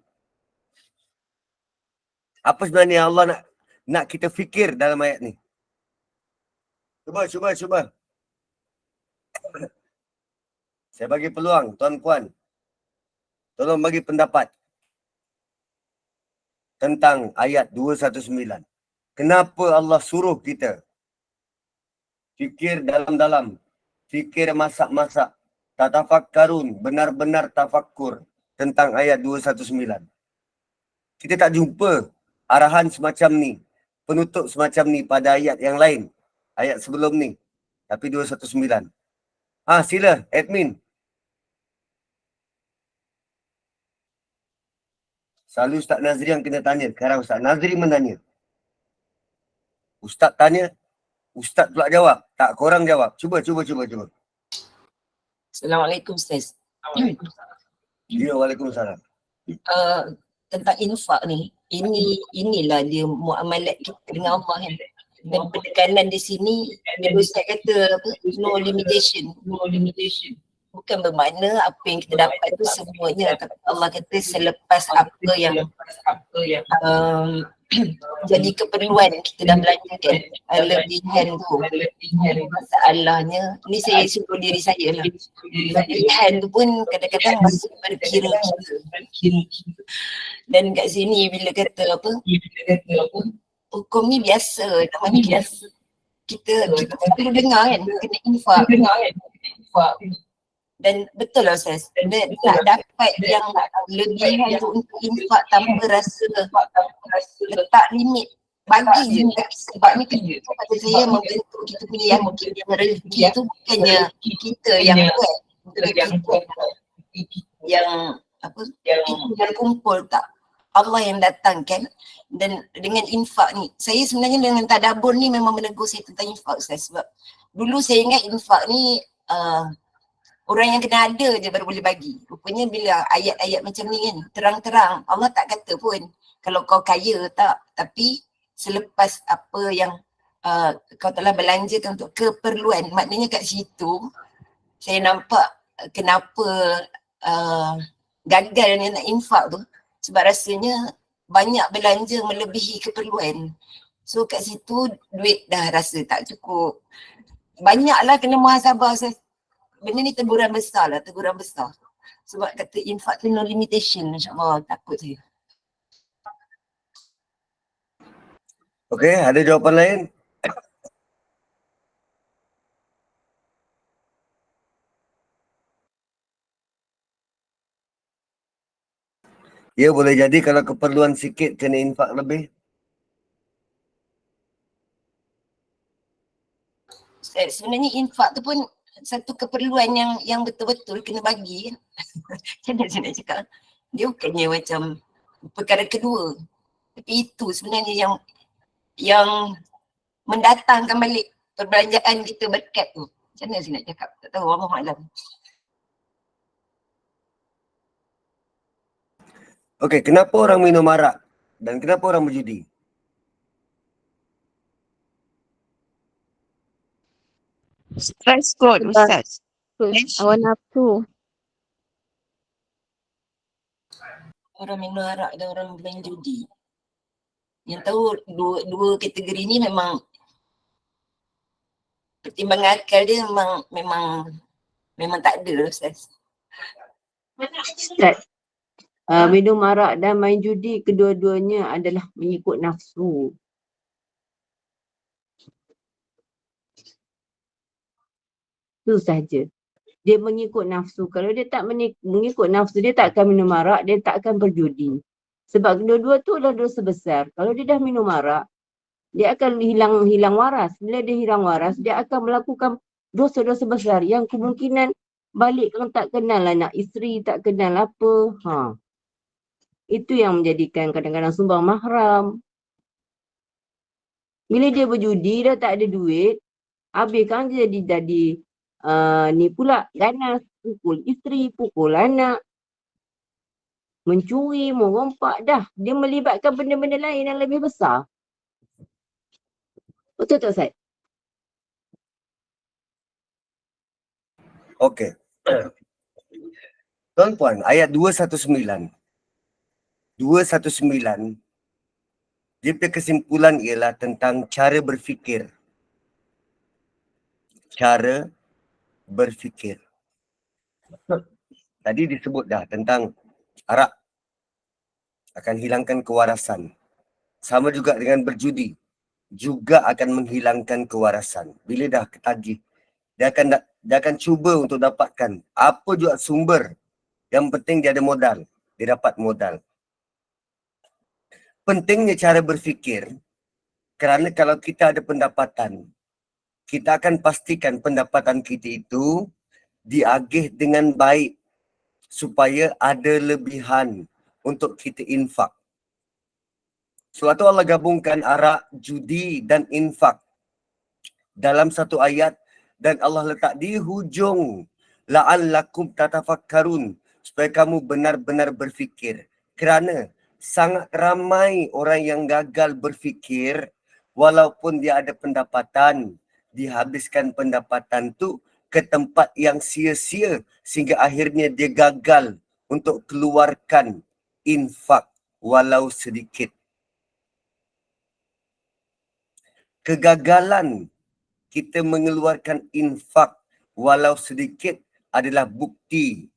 Speaker 2: Apa sebenarnya Allah nak kita fikir dalam ayat ni? Cuba. Saya bagi peluang, tuan-puan. Tolong bagi pendapat tentang ayat 219. Kenapa Allah suruh kita fikir dalam-dalam, fikir masak-masak, tatafakkarun, benar-benar tafakkur tentang ayat 219. Kita tak jumpa arahan semacam ni, penutup semacam ni pada ayat yang lain, ayat sebelum ni. Tapi 219. Sila, admin. Selalu Ustaz Nazri yang kena tanya. Sekarang Ustaz Nazri menanya. Ustaz tanya, Ustaz pula jawab. Tak, korang jawab. Cuba.
Speaker 3: Assalamualaikum Ustaz.
Speaker 2: Ya, Waalaikumsalam.
Speaker 3: Tentang infak ni, inilah dia muamalat kita dengan Allah kan. Dan penekanan di sini, bila Ustaz kata apa, no limitation. Bukan bermakna apa yang kita dapat tu semuanya, tapi Allah kata selepas apa yang jadi keperluan kita dah belanjakan, lebihan tu. Masalahnya, ni saya suruh diri saya lah. Lebihan tu pun kadang-kadang masih berkira. Dan kat sini bila kata apa, hukum ni biasa, namanya biasa. Kita perlu dengar kan, kena infak. Dan betul lah Ustaz, nak dapat yang lebihan tu untuk infak tanpa rasa letak limit, bagi je. Sebab ni kata saya membentuk kita punya rezeki tu bukannya kita yang buat, yang apa, yang kumpul, tak. Allah yang datangkan. Dan dengan infak ni, saya sebenarnya dengan tadabbur ni memang menegur saya tentang infak Ustaz. Sebab dulu saya ingat infak ni orang yang kena ada je baru boleh bagi. Rupanya bila ayat-ayat macam ni kan, terang-terang Allah tak kata pun kalau kau kaya tak, tapi selepas apa yang kau telah belanjakan untuk keperluan. Maknanya kat situ saya nampak kenapa gagalnya nak infak tu, sebab rasanya banyak belanja melebihi keperluan. So kat situ duit dah rasa tak cukup. Banyaklah kena muhasabah. Benda ni teguran besar. Sebab kata infak tu no limitation, insyaAllah. Takut saya.
Speaker 2: Okey, ada jawapan lain? Ya, boleh jadi kalau keperluan sikit kena infak lebih.
Speaker 3: Sebenarnya infak tu pun satu keperluan yang betul-betul kena bagi. Macam mana saya nak cakap? Dia bukannya macam perkara kedua. Tapi itu sebenarnya yang mendatangkan balik perbelanjaan kita berkat tu. Macam mana saya nak cakap? Tak tahu, Allahuakbar.
Speaker 2: Okey, kenapa orang minum arak dan kenapa orang berjudi?
Speaker 4: Stress kot Ustaz. Awak nafsu.
Speaker 3: Orang minum arak dan orang main judi. Yang tahu dua kategori ni memang pertimbangan akal dia memang tak ada Ustaz.
Speaker 4: Ustaz,
Speaker 1: Minum arak dan main judi, kedua-duanya adalah mengikut nafsu. Itu saja. Dia mengikut nafsu. Kalau dia tak mengikut nafsu, dia tak akan minum arak, dia tak akan berjudi. Sebab kedua-dua tu adalah dosa besar. Kalau dia dah minum arak, dia akan hilang waras. Bila dia hilang waras, dia akan melakukan dosa-dosa besar yang kemungkinan balik kalau tak kenal anak isteri, tak kenal apa. Itu yang menjadikan kadang-kadang sumbang mahram. Bila dia berjudi, dah tak ada duit, habis kan dia jadi ni pula ganas, pukul isteri, pukul anak, mencuri, merompak dah. Dia melibatkan benda-benda lain yang lebih besar. Betul tak, Ustaz?
Speaker 2: Okey. Tuan-puan, ayat 219. 219, dia punya kesimpulan ialah tentang cara berfikir. Cara berfikir. Tadi disebut dah tentang arak akan hilangkan kewarasan. Sama juga dengan berjudi, juga akan menghilangkan kewarasan. Bila dah ketagih, dia akan cuba untuk dapatkan apa juga sumber. Yang penting dia ada modal, dia dapat modal. Pentingnya cara berfikir, kerana kalau kita ada pendapatan, kita akan pastikan pendapatan kita itu diagih dengan baik supaya ada lebihan untuk kita infak. Sebab tu Allah gabungkan arak, judi dan infak dalam satu ayat, dan Allah letak di hujung la'allakum tatafakkarun, supaya kamu benar-benar berfikir. Kerana sangat ramai orang yang gagal berfikir walaupun dia ada pendapatan, dihabiskan pendapatan tu ke tempat yang sia-sia sehingga akhirnya dia gagal untuk keluarkan infak walau sedikit. Kegagalan kita mengeluarkan infak walau sedikit adalah bukti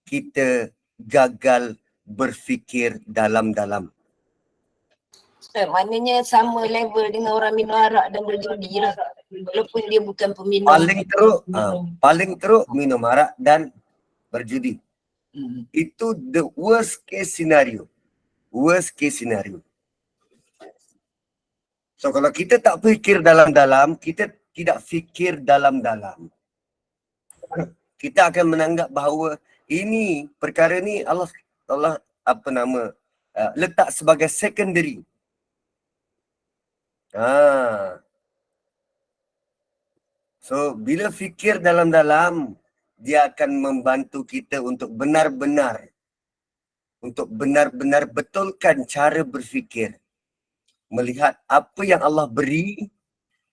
Speaker 2: kita gagal berfikir dalam-dalam.
Speaker 3: Maknanya sama level dengan orang minum arak dan berjudi lah. Walaupun dia bukan peminum.
Speaker 2: Paling teruk minum arak dan berjudi. Itu the worst case scenario. Worst case scenario. So kalau kita tak fikir dalam-dalam, kita tidak fikir dalam-dalam, kita akan menganggap bahawa ini perkara ni Allah letak sebagai secondary. So bila fikir dalam-dalam, dia akan membantu kita untuk benar-benar betulkan cara berfikir, melihat apa yang Allah beri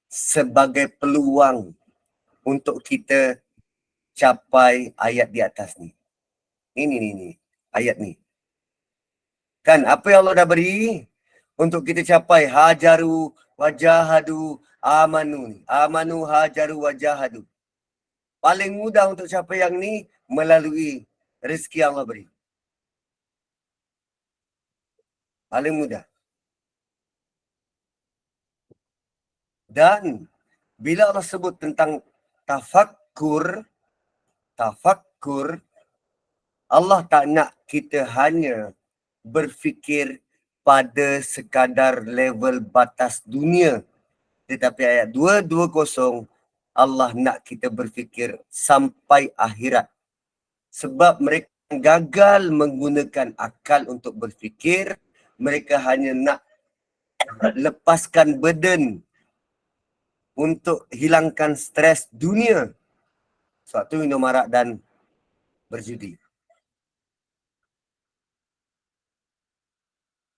Speaker 2: sebagai peluang untuk kita capai ayat di atas ni. Ini ayat ni. Kan apa yang Allah dah beri untuk kita capai hajaru wajahadu amanu. Amanu hajaru wajahadu. Paling mudah untuk capai yang ni melalui rezeki yang Allah beri. Paling mudah. Dan bila Allah sebut tentang tafakkur, Allah tak nak kita hanya berfikir pada sekadar level batas dunia. Tetapi ayat 220, Allah nak kita berfikir sampai akhirat. Sebab mereka gagal menggunakan akal untuk berfikir, mereka hanya nak lepaskan burden untuk hilangkan stres dunia. Sebab tu minum arak dan berjudi.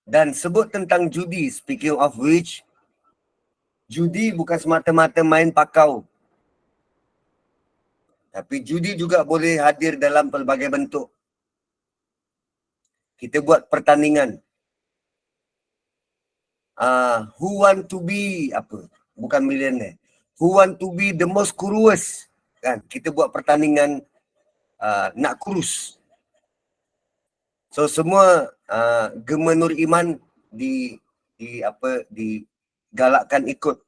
Speaker 2: Dan sebut tentang judi, speaking of which, judi bukan semata-mata main pakau. Tapi judi juga boleh hadir dalam pelbagai bentuk. Kita buat pertandingan. Who want to be apa? Bukan millionaire. Who want to be the most kurus? Kan? Kita buat pertandingan nak kurus. So semua Gema Nur Iman digalakkan ikut.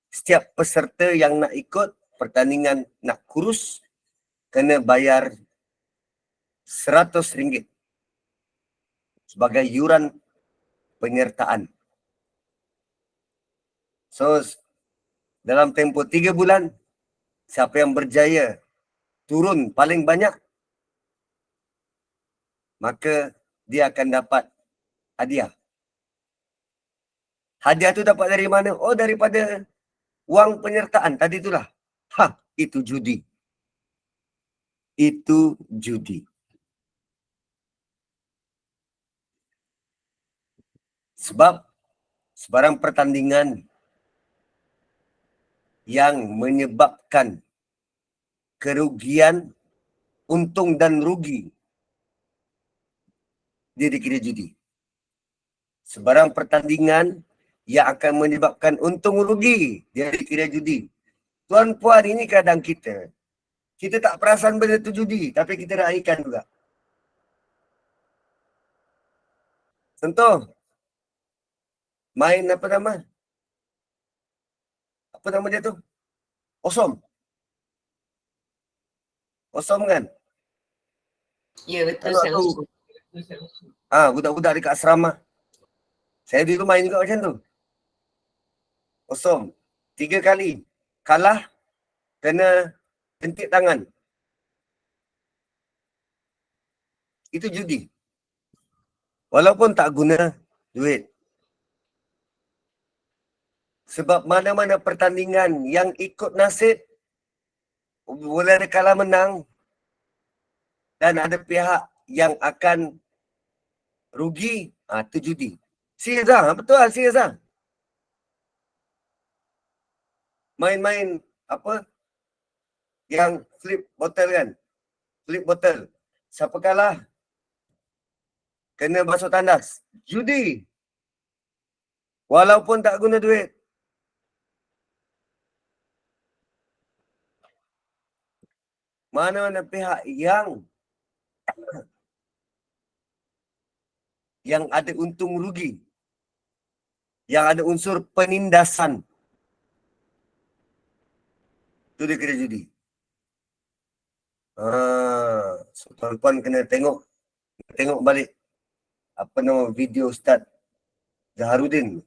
Speaker 2: Setiap peserta yang nak ikut pertandingan nak kurus kena bayar RM100 sebagai yuran penyertaan. So dalam tempoh 3 bulan, siapa yang berjaya turun paling banyak, maka dia akan dapat hadiah. Hadiah tu dapat dari mana? Oh, daripada wang penyertaan tadi itulah. Itu judi. Itu judi. Sebab sebarang pertandingan yang menyebabkan kerugian, untung dan rugi, dia dikira judi. Sebarang pertandingan yang akan menyebabkan untung rugi, dia dikira judi. Tuan-puan, ini kadang kita tak perasan benda tu judi, tapi kita raikan juga. Contoh, main apa nama? Apa nama dia tu? Osom. Osom kan?
Speaker 3: Ya, betul.
Speaker 2: Kalau tu, budak-budak dekat asrama. Saya dulu main juga macam tu. Osom. 3 kali. Kalah, kena jentik tangan. Itu judi. Walaupun tak guna duit. Sebab mana-mana pertandingan yang ikut nasib, boleh ada kalah menang, dan ada pihak yang akan rugi, itu judi. Serius lah, betul lah, serius lah. Main-main apa yang flip bottle kan, flip bottle, siapa kalah kena basuh tandas, judi. Walaupun tak guna duit. Mana-mana pihak yang ada untung rugi, yang ada unsur penindasan, itu dia kira judi. So tuan-tuan kena tengok balik apa nama video Ustaz Zaharuddin.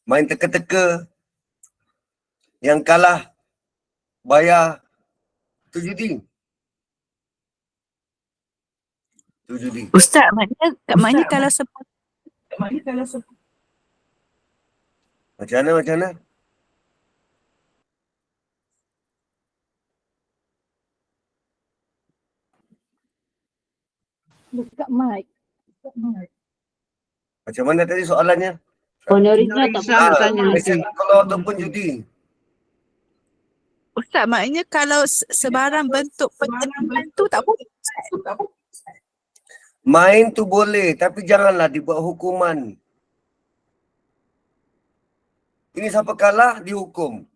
Speaker 2: Main teka-teka, yang kalah bayar, tu judi. Tu judi.
Speaker 4: Ustaz, maknanya kalau
Speaker 2: Macam mana?
Speaker 4: buka mic.
Speaker 2: Macam mana tadi soalannya?
Speaker 1: Penerima tak pernah bertanya nanti.
Speaker 2: Mesin kalau ataupun judi.
Speaker 4: Ustaz, maknanya kalau sebarang bentuk penyelenggaraan tu tak boleh.
Speaker 2: Main tu boleh, tapi janganlah dibuat hukuman. Ini siapa kalah, dihukum.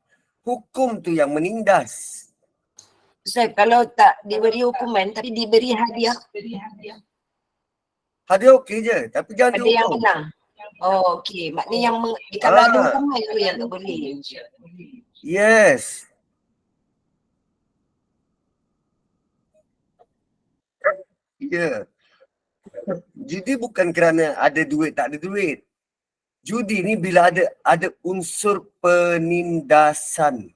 Speaker 2: Hukum tu yang menindas.
Speaker 3: Ustaz, kalau tak diberi hukuman tapi diberi hadiah,
Speaker 2: Hadiah okey je, tapi jangan
Speaker 3: ada yang
Speaker 2: dihukum.
Speaker 3: menang. Oh, okey. Maknanya kalau ada hukuman tu yang tak boleh.
Speaker 2: Yes. Ya. Judi bukan kerana ada duit, tak ada duit. Judi ni bila ada unsur penindasan.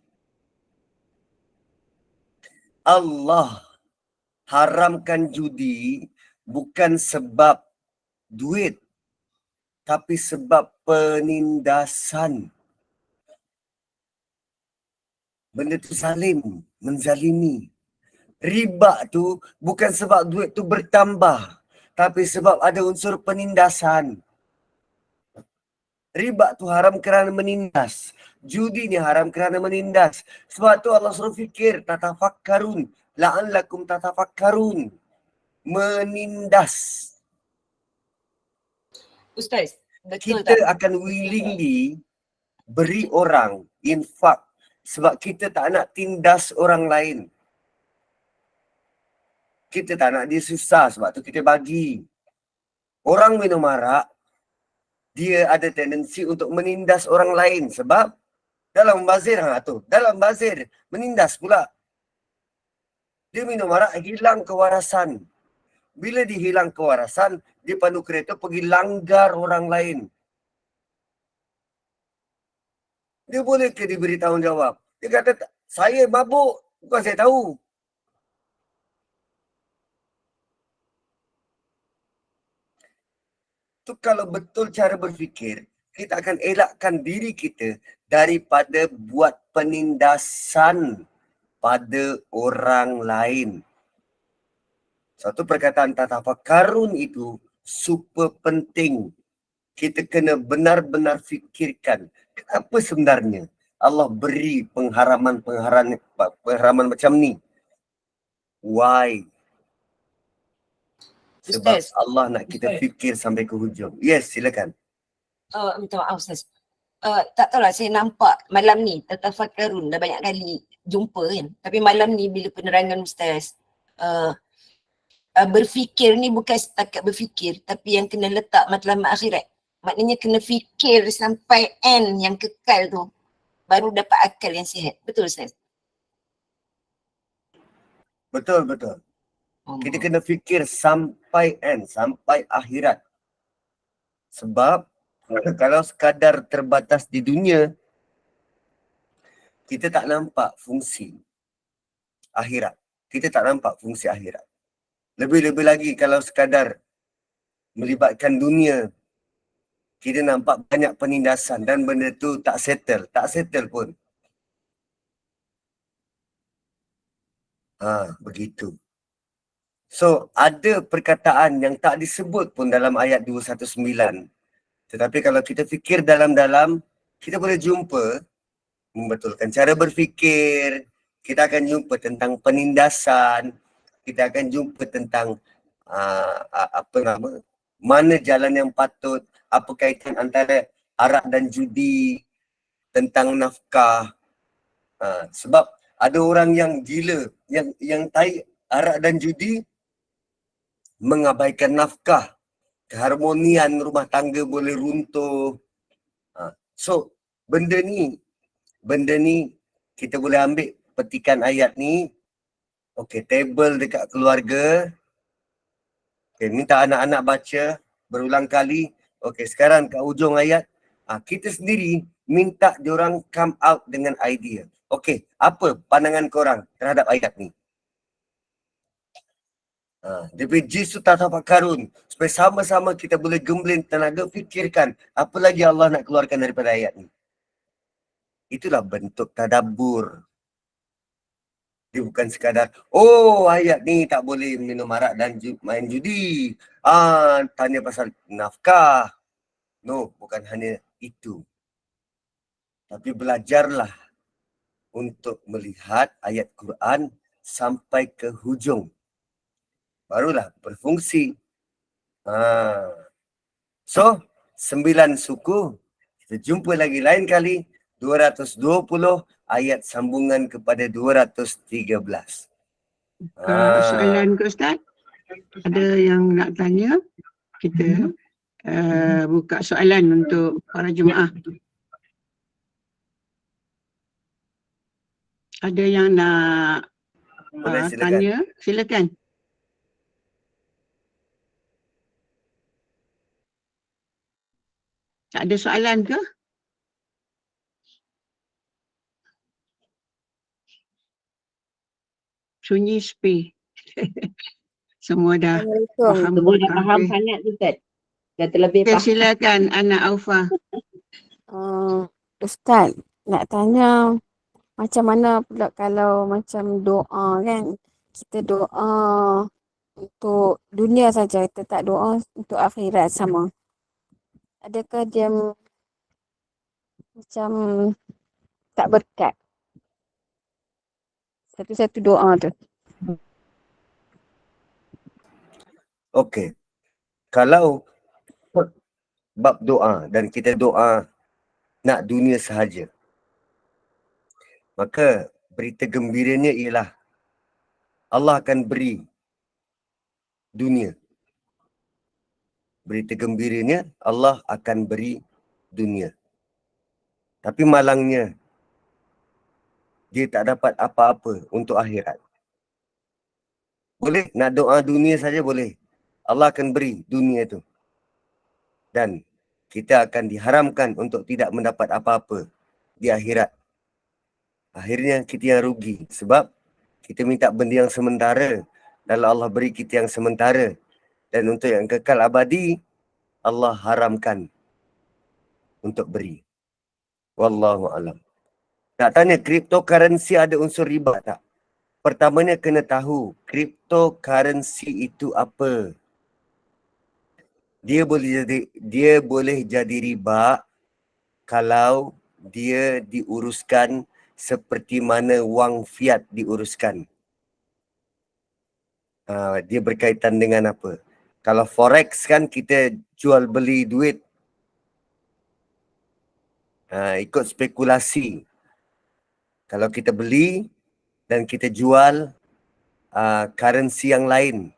Speaker 2: Allah haramkan judi bukan sebab duit, tapi sebab penindasan. Benda tu zalim, menzalimi. Riba tu bukan sebab duit tu bertambah, tapi sebab ada unsur penindasan. Riba tu haram kerana menindas. Judi ni haram kerana menindas. Sebab tu Allah suruh fikir, tatafakkarun, la'allakum tatafakkarun. Menindas.
Speaker 3: Ustaz, Betul tak?
Speaker 2: Kita akan willingly beri orang infak sebab kita tak nak tindas orang lain. Kita tak nak dia susah, sebab tu kita bagi. Orang minum arak, dia ada tendensi untuk menindas orang lain sebab dalam bazir, dalam bazir menindas pula. Dia minum arak, hilang kewarasan. Bila dia hilang kewarasan, dia pandu kereta pergi langgar orang lain. Dia boleh ke diberi tanggungjawab? Dia kata, saya mabuk, bukan saya tahu. Tu kalau betul cara berfikir, kita akan elakkan diri kita daripada buat penindasan pada orang lain. Satu perkataan tatafakarun itu super penting. Kita kena benar-benar fikirkan kenapa sebenarnya Allah beri pengharaman macam ni. Why? Sebab
Speaker 3: Ustaz.
Speaker 2: Allah nak kita fikir sampai ke hujung. Yes, silakan.
Speaker 3: Minta maaf Ustaz. Tak tahulah, saya nampak malam ni tatafakarun dah banyak kali jumpa kan. Tapi malam ni bila penerangan Ustaz, berfikir ni bukan setakat berfikir, tapi yang kena letak matlamat akhirat. Maknanya kena fikir sampai end yang kekal tu, baru dapat akal yang sihat. Betul Ustaz?
Speaker 2: Betul. Kita kena fikir sampai end, sampai akhirat. Sebab kalau sekadar terbatas di dunia, kita tak nampak fungsi akhirat. Lebih-lebih lagi kalau sekadar melibatkan dunia, kita nampak banyak penindasan dan benda tu tak settle pun. Begitu. So, ada perkataan yang tak disebut pun dalam ayat 219. Tetapi kalau kita fikir dalam-dalam, kita boleh jumpa membetulkan cara berfikir, kita akan jumpa tentang penindasan, kita akan jumpa tentang mana jalan yang patut, apa kaitan antara arak dan judi, tentang nafkah. Sebab ada orang yang gila, yang taik arak dan judi, mengabaikan nafkah. Keharmonian rumah tangga boleh runtuh. So, benda ni kita boleh ambil petikan ayat ni. Okey, table dekat keluarga. Okey, minta anak-anak baca berulang kali. Okey, sekarang kat hujung ayat, kita sendiri minta diorang come out dengan idea. Okey, apa pandangan korang terhadap ayat ni? Dia beri jis tu tatafakarun supaya sama-sama kita boleh gembleng tenaga fikirkan apa lagi Allah nak keluarkan daripada ayat ni. Itulah bentuk tadabbur. Dia bukan sekadar, ayat ni tak boleh minum arak dan main judi. Tanya pasal nafkah. No, bukan hanya itu. Tapi belajarlah untuk melihat ayat Quran sampai ke hujung. Barulah berfungsi. So, 9 suku. Kita jumpa lagi lain kali. 220 ayat sambungan kepada 213.
Speaker 1: Soalan ke Ustaz? Ada yang nak tanya? Kita buka soalan untuk para jemaah. Ada yang nak
Speaker 2: Boleh, silakan.
Speaker 1: tanya? Silakan. Tak ada soalan ke? Sunyi sepi. Semua dah faham.
Speaker 5: Semua dah faham sangat tu Ustaz. Dah terlebih
Speaker 1: Okay,
Speaker 5: faham.
Speaker 1: silakan Anak Aufa.
Speaker 4: Ustaz, nak tanya macam mana pula kalau macam doa kan, kita doa untuk dunia saja, kita tak doa untuk akhirat sama. Adakah dia macam tak berkat? Satu-satu doa tu.
Speaker 2: Okey. Kalau bab doa dan kita doa nak dunia sahaja. Maka berita gembiranya ialah Allah akan beri dunia. Berita gembiranya Allah akan beri dunia. Tapi malangnya dia tak dapat apa-apa untuk akhirat. Boleh nak doa dunia saja boleh. Allah akan beri dunia tu. Dan kita akan diharamkan untuk tidak mendapat apa-apa di akhirat. Akhirnya kita yang rugi sebab kita minta benda yang sementara dan Allah beri kita yang sementara. Dan untuk yang kekal abadi Allah haramkan untuk beri. Wallahu alam. Nak tanya, cryptocurrency ada unsur riba tak? Pertamanya kena tahu cryptocurrency itu apa. Dia boleh jadi riba kalau dia diuruskan seperti mana wang fiat diuruskan. Dia berkaitan dengan apa? Kalau forex kan kita jual beli duit. Ikut spekulasi. Kalau kita beli dan kita jual currency yang lain,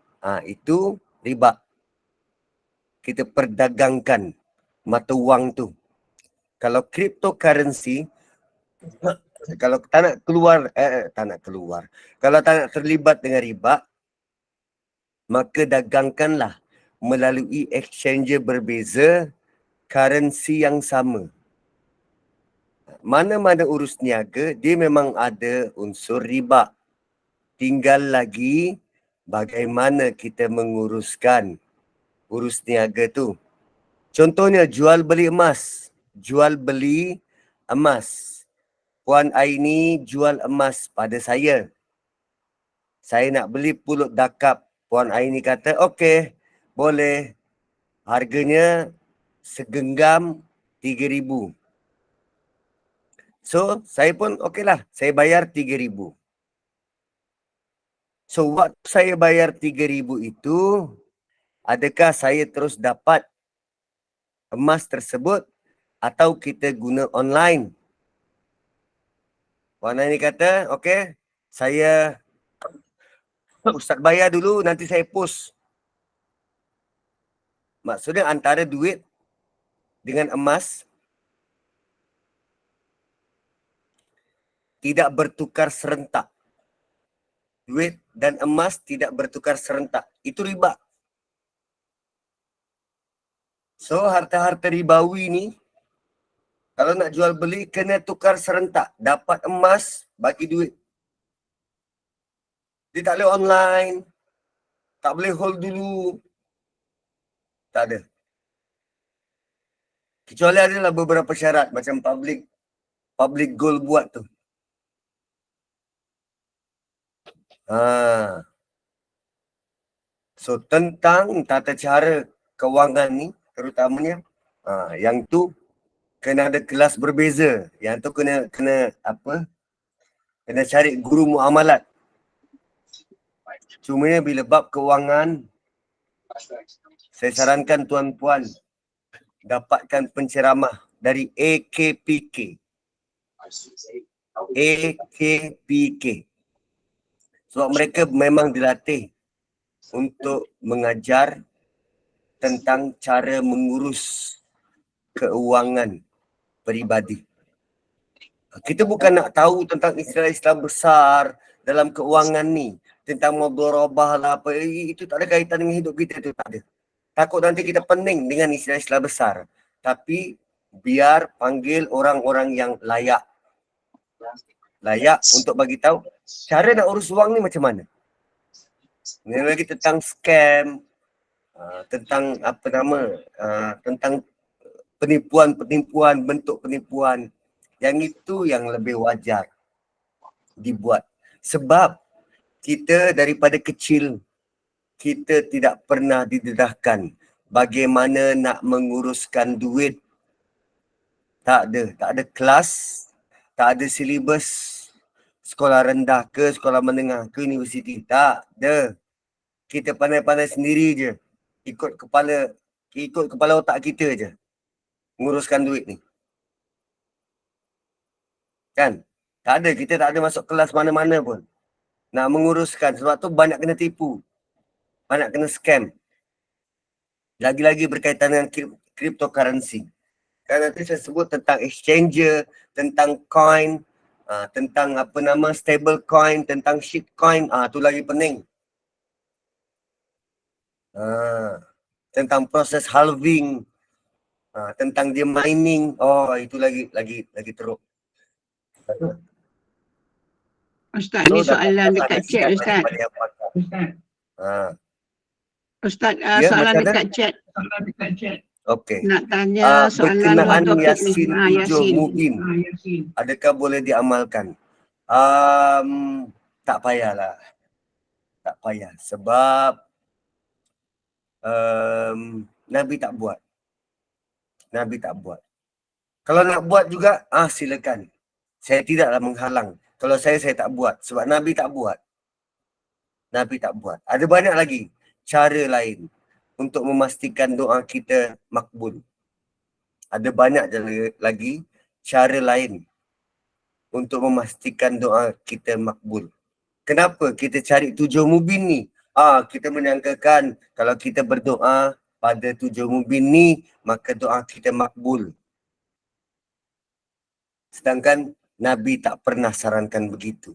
Speaker 2: itu riba. Kita perdagangkan mata wang tu. Kalau cryptocurrency, kalau tak nak keluar, kalau tak nak terlibat dengan riba, maka dagangkanlah melalui exchange berbeza currency yang sama. Mana-mana urus niaga, dia memang ada unsur riba. Tinggal lagi bagaimana kita menguruskan urus niaga tu. Contohnya jual beli emas. Jual beli emas. Puan Aini jual emas pada saya. Saya nak beli pulut dakap. Puan Aini kata, okey, boleh. Harganya segenggam 3,000. So, saya pun okeylah. Saya bayar 3,000. So, waktu saya bayar 3,000 itu, adakah saya terus dapat emas tersebut atau kita guna online? Puan Aini kata, okey, saya Ustaz bayar dulu, nanti saya post. Maksudnya antara duit dengan emas tidak bertukar serentak. Duit dan emas tidak bertukar serentak. Itu riba. So, harta-harta ribawi ni, kalau nak jual beli, kena tukar serentak. Dapat emas, bagi duit. Dia tak boleh online. Tak boleh hold dulu. Tak ada. Kecuali adalah beberapa syarat macam public goal buat tu. So, tentang tata cara kewangan ni, terutamanya, yang tu kena ada kelas berbeza. Yang tu kena apa? Kena cari guru muamalat. Cumanya bila bab kewangan, saya sarankan tuan-puan dapatkan penceramah dari AKPK. AKPK. Sebab mereka memang dilatih untuk mengajar tentang cara mengurus keuangan peribadi. Kita bukan nak tahu tentang istilah Islam besar dalam keuangan ni. Tentang mudharabah lah apa. Itu tak ada kaitan dengan hidup kita tu. Tak ada. Takut nanti kita pening dengan istilah besar. Tapi biar panggil orang-orang yang layak. Layak untuk bagi tahu cara nak urus wang ni macam mana. Ini lagi tentang scam, tentang apa nama, tentang penipuan-penipuan, bentuk penipuan. Yang itu yang lebih wajar dibuat. Sebab kita daripada kecil, kita tidak pernah didedahkan bagaimana nak menguruskan duit. Tak ada kelas, tak ada silibus sekolah rendah ke, sekolah menengah ke, universiti. Tak ada. Kita pandai-pandai sendiri je. Ikut kepala otak kita je. nguruskan duit ni? Kan? Tak ada, kita tak ada masuk kelas mana-mana pun. Nak menguruskan, sebab tu banyak kena tipu. Banyak kena scam. Lagi-lagi berkaitan dengan cryptocurrency. Kan nanti saya sebut tentang exchanger, tentang coin, tentang apa nama stable coin, tentang shitcoin, tu lagi pening. Tentang proses halving, tentang dia mining, itu lagi teruk.
Speaker 1: Ustaz, ni soalan dekat chat Ustaz. Ustaz,
Speaker 2: Ya,
Speaker 1: soalan
Speaker 2: macam
Speaker 1: dekat chat.
Speaker 2: Okey.
Speaker 1: Nak tanya soalan
Speaker 2: Berkenaan
Speaker 1: topik
Speaker 2: Yasin
Speaker 1: ni.
Speaker 2: 7 Mubin, adakah boleh diamalkan? Tak payahlah. Tak payah. Sebab Nabi tak buat. Nabi tak buat. Kalau nak buat juga, silakan. Saya tidaklah menghalang. Kalau saya tak buat. Sebab Nabi tak buat. Nabi tak buat. Ada banyak lagi cara lain untuk memastikan doa kita makbul. Ada banyak lagi cara lain untuk memastikan doa kita makbul. Kenapa kita cari 7 mubin ni? Kita menyangkakan kalau kita berdoa pada 7 mubin ni, maka doa kita makbul. Sedangkan Nabi tak pernah sarankan begitu.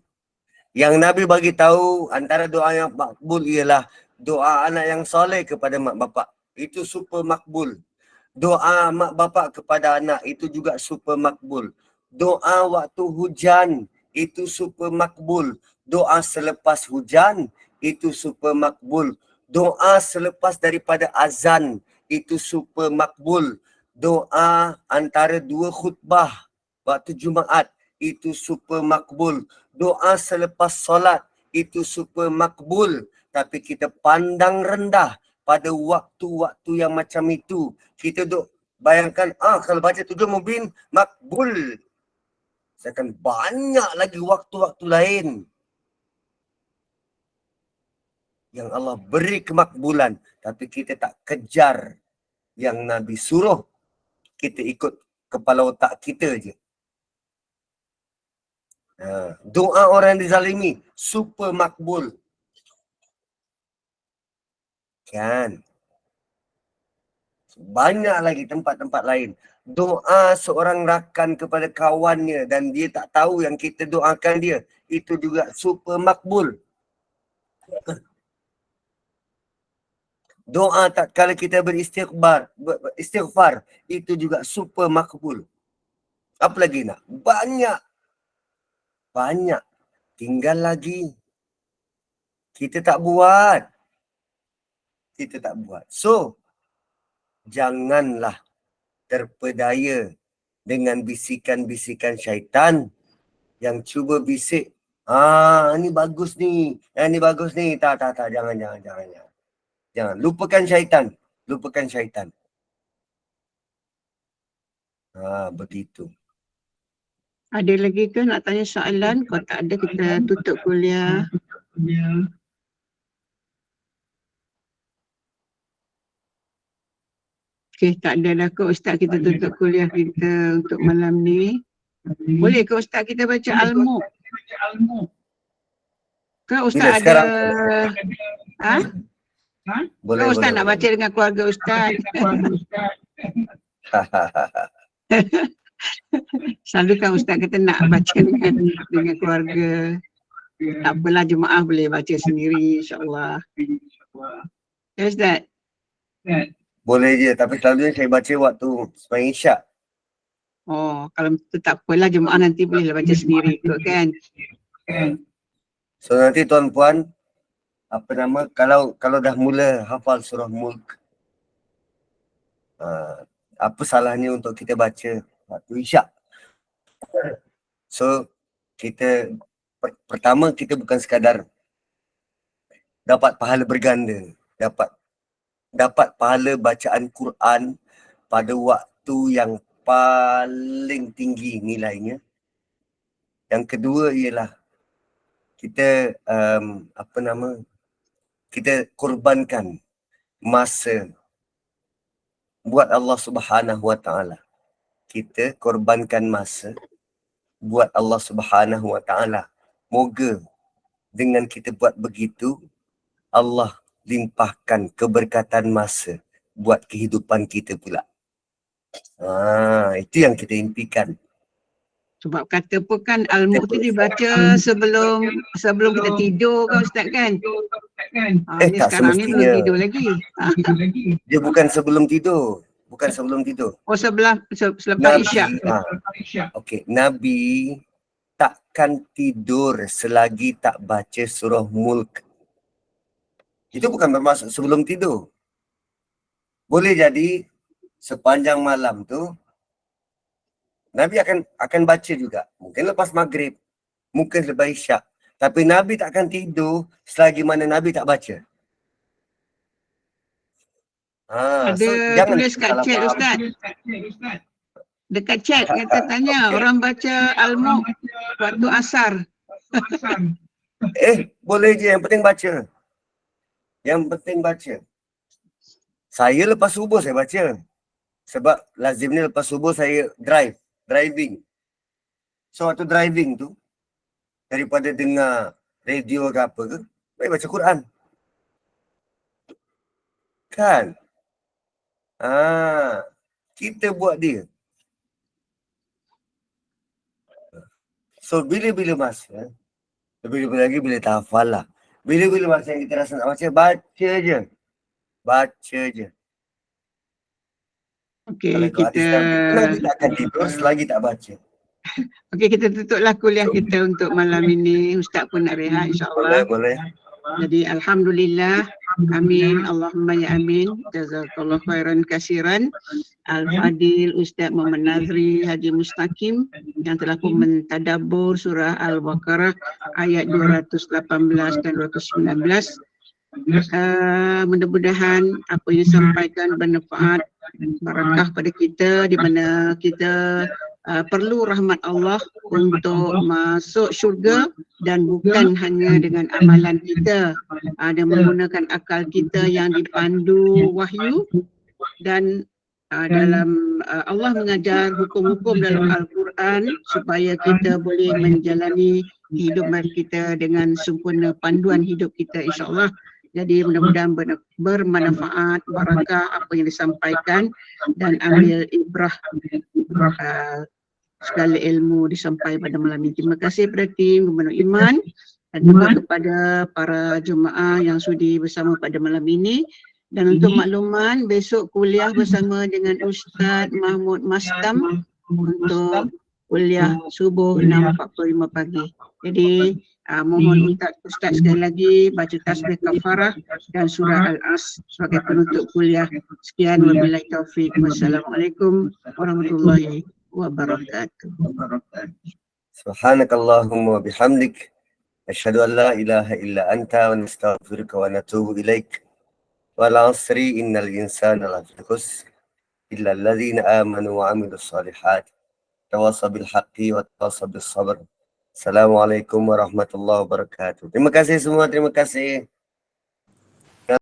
Speaker 2: Yang Nabi bagi tahu antara doa yang makbul ialah doa anak yang soleh kepada mak bapak. Itu super makbul. Doa mak bapak kepada anak itu juga super makbul. Doa waktu hujan itu super makbul. Doa selepas hujan itu super makbul. Doa selepas daripada azan itu super makbul. Doa antara 2 khutbah waktu Jumaat itu super makbul. Doa selepas solat itu super makbul. Tapi kita pandang rendah pada waktu-waktu yang macam itu. Kita duk bayangkan, kalau baca 7 mubin, makbul. Seakan banyak lagi waktu-waktu lain yang Allah beri kemakbulan. Tapi kita tak kejar yang Nabi suruh. Kita ikut kepala otak kita je. Doa orang yang dizalimi, super makbul. Kan? Banyak lagi tempat-tempat lain. Doa seorang rakan kepada kawannya dan dia tak tahu yang kita doakan dia, itu juga super makbul. Doa tak kala kita beristighfar, itu juga super makbul. Apa lagi nak? Banyak. Tinggal lagi. Kita tak buat. So, janganlah terpedaya dengan bisikan-bisikan syaitan yang cuba bisik. Ni bagus ni. Ni bagus ni. Tak. Jangan. Lupakan syaitan. Begitu.
Speaker 1: Ada lagi ke nak tanya soalan? Kalau tak ada, kita tutup kuliah. Okey, tak ada dah ke Ustaz, kita tutup kuliah kita untuk malam ni. Boleh ke Ustaz kita baca Al-Mulk? Ke Ustaz ada?
Speaker 2: Boleh.
Speaker 1: Ke Ustaz nak baca dengan keluarga Ustaz? Selalu kan Ustaz kata nak baca dengan keluarga. Tak apalah, jemaah boleh baca sendiri insyaAllah. Ya Ustaz?
Speaker 2: Boleh je, tapi selalunya saya baca waktu sembahyang Isyak.
Speaker 1: Kalau itu tak apalah, jemaah nanti boleh baca sendiri kot kan.
Speaker 2: So nanti tuan-puan, kalau dah mula hafal surah Mulk, apa salahnya untuk kita baca waktu Isyak? So kita pertama, kita bukan sekadar dapat pahala berganda, dapat pahala bacaan Quran pada waktu yang paling tinggi nilainya. Yang kedua ialah kita kita korbankan masa buat Allah Subhanahu Wa Taala. kita korbankan masa buat Allah Subhanahu Wa Taala. Moga dengan kita buat begitu, Allah limpahkan keberkatan masa buat kehidupan kita pula. Itu yang kita impikan.
Speaker 1: Sebab kata apa kan Al-Mulk tu dibaca sebelum kita tidur kan Ustaz kan? Ni
Speaker 2: Tak
Speaker 1: sekarang ni belum
Speaker 2: semestinya.
Speaker 1: tidur lagi.
Speaker 2: Dia bukan sebelum tidur. Bukan sebelum tidur.
Speaker 1: Oh selepas
Speaker 2: Nabi,
Speaker 1: Isyak.
Speaker 2: Okey, Nabi takkan tidur selagi tak baca surah Mulk. Itu bukan bermaksud sebelum tidur. Boleh jadi sepanjang malam tu Nabi akan baca juga. Mungkin lepas maghrib, mungkin selepas isyak. Tapi Nabi takkan tidur selagi mana Nabi tak baca.
Speaker 1: Ada tulis kat chat Ustaz. Dekat chat kata tanya orang baca Al-Mulk waktu asar.
Speaker 2: Boleh je, yang penting baca. Yang penting baca. Saya lepas subuh saya baca. Sebab lazimnya lepas subuh saya driving. So waktu driving tu, daripada dengar radio ke apa ke, baik baca Quran. Kan? Kita buat dia. So bila-bila masa, bila-bila lagi bila tak hafal lah. Bila-bila masa yang kita rasa nak baca, baca je. Baca je.
Speaker 1: Okey,
Speaker 2: Kalau ikut hadis Nabi tak akan tidur selagi tak baca.
Speaker 1: Okey, kita tutuplah kuliah kita untuk malam ini. Ustaz pun nak rehat insya-Allah.
Speaker 2: Boleh.
Speaker 1: Jadi alhamdulillah. Amin. Allahumma ya amin. Jazakallahu khairan kasiran. Al-Fadil Ustaz Muhammad Nazri Haji Mustaqim yang telah pun mentadabbur surah Al-Baqarah ayat 218 dan 219. Mudah-mudahan apa yang disampaikan bermanfaat, barakah pada kita di mana kita perlu rahmat Allah untuk masuk syurga dan bukan hanya dengan amalan kita, dan menggunakan akal kita yang dipandu wahyu dan dalam Allah mengajar hukum-hukum dalam Al-Quran supaya kita boleh menjalani hidup kita dengan sempurna panduan hidup kita insya-Allah. Jadi mudah-mudahan bermanfaat, barakah apa yang disampaikan dan ambil ibrah segala ilmu disampaikan pada malam ini. Terima kasih kepada tim Gubernur Iman dan juga kepada para jemaah yang sudi bersama pada malam ini. Dan untuk makluman, besok kuliah bersama dengan Ustaz Mahmud Mastam untuk kuliah subuh 6.45 pagi. Jadi mohon Ustaz sekali lagi baca tasbih kafarah dan surah Al-As sebagai penutup kuliah. Sekian, wabillahi taufik. Wassalamualaikum warahmatullahi wabarakatuh.
Speaker 2: Subhanakallahumma bihamdik. Asyhadu an la ilaha illa anta wa nastaghfiruka wa natubu ilaik. Wal 'asri innal insana lafi khusr illa alladhina amanu wa 'amilus shalihat. Tawassaw bil haqqi wa tawassaw bis sabr. Assalamualaikum warahmatullahi wabarakatuh. Terima kasih semua, terima kasih.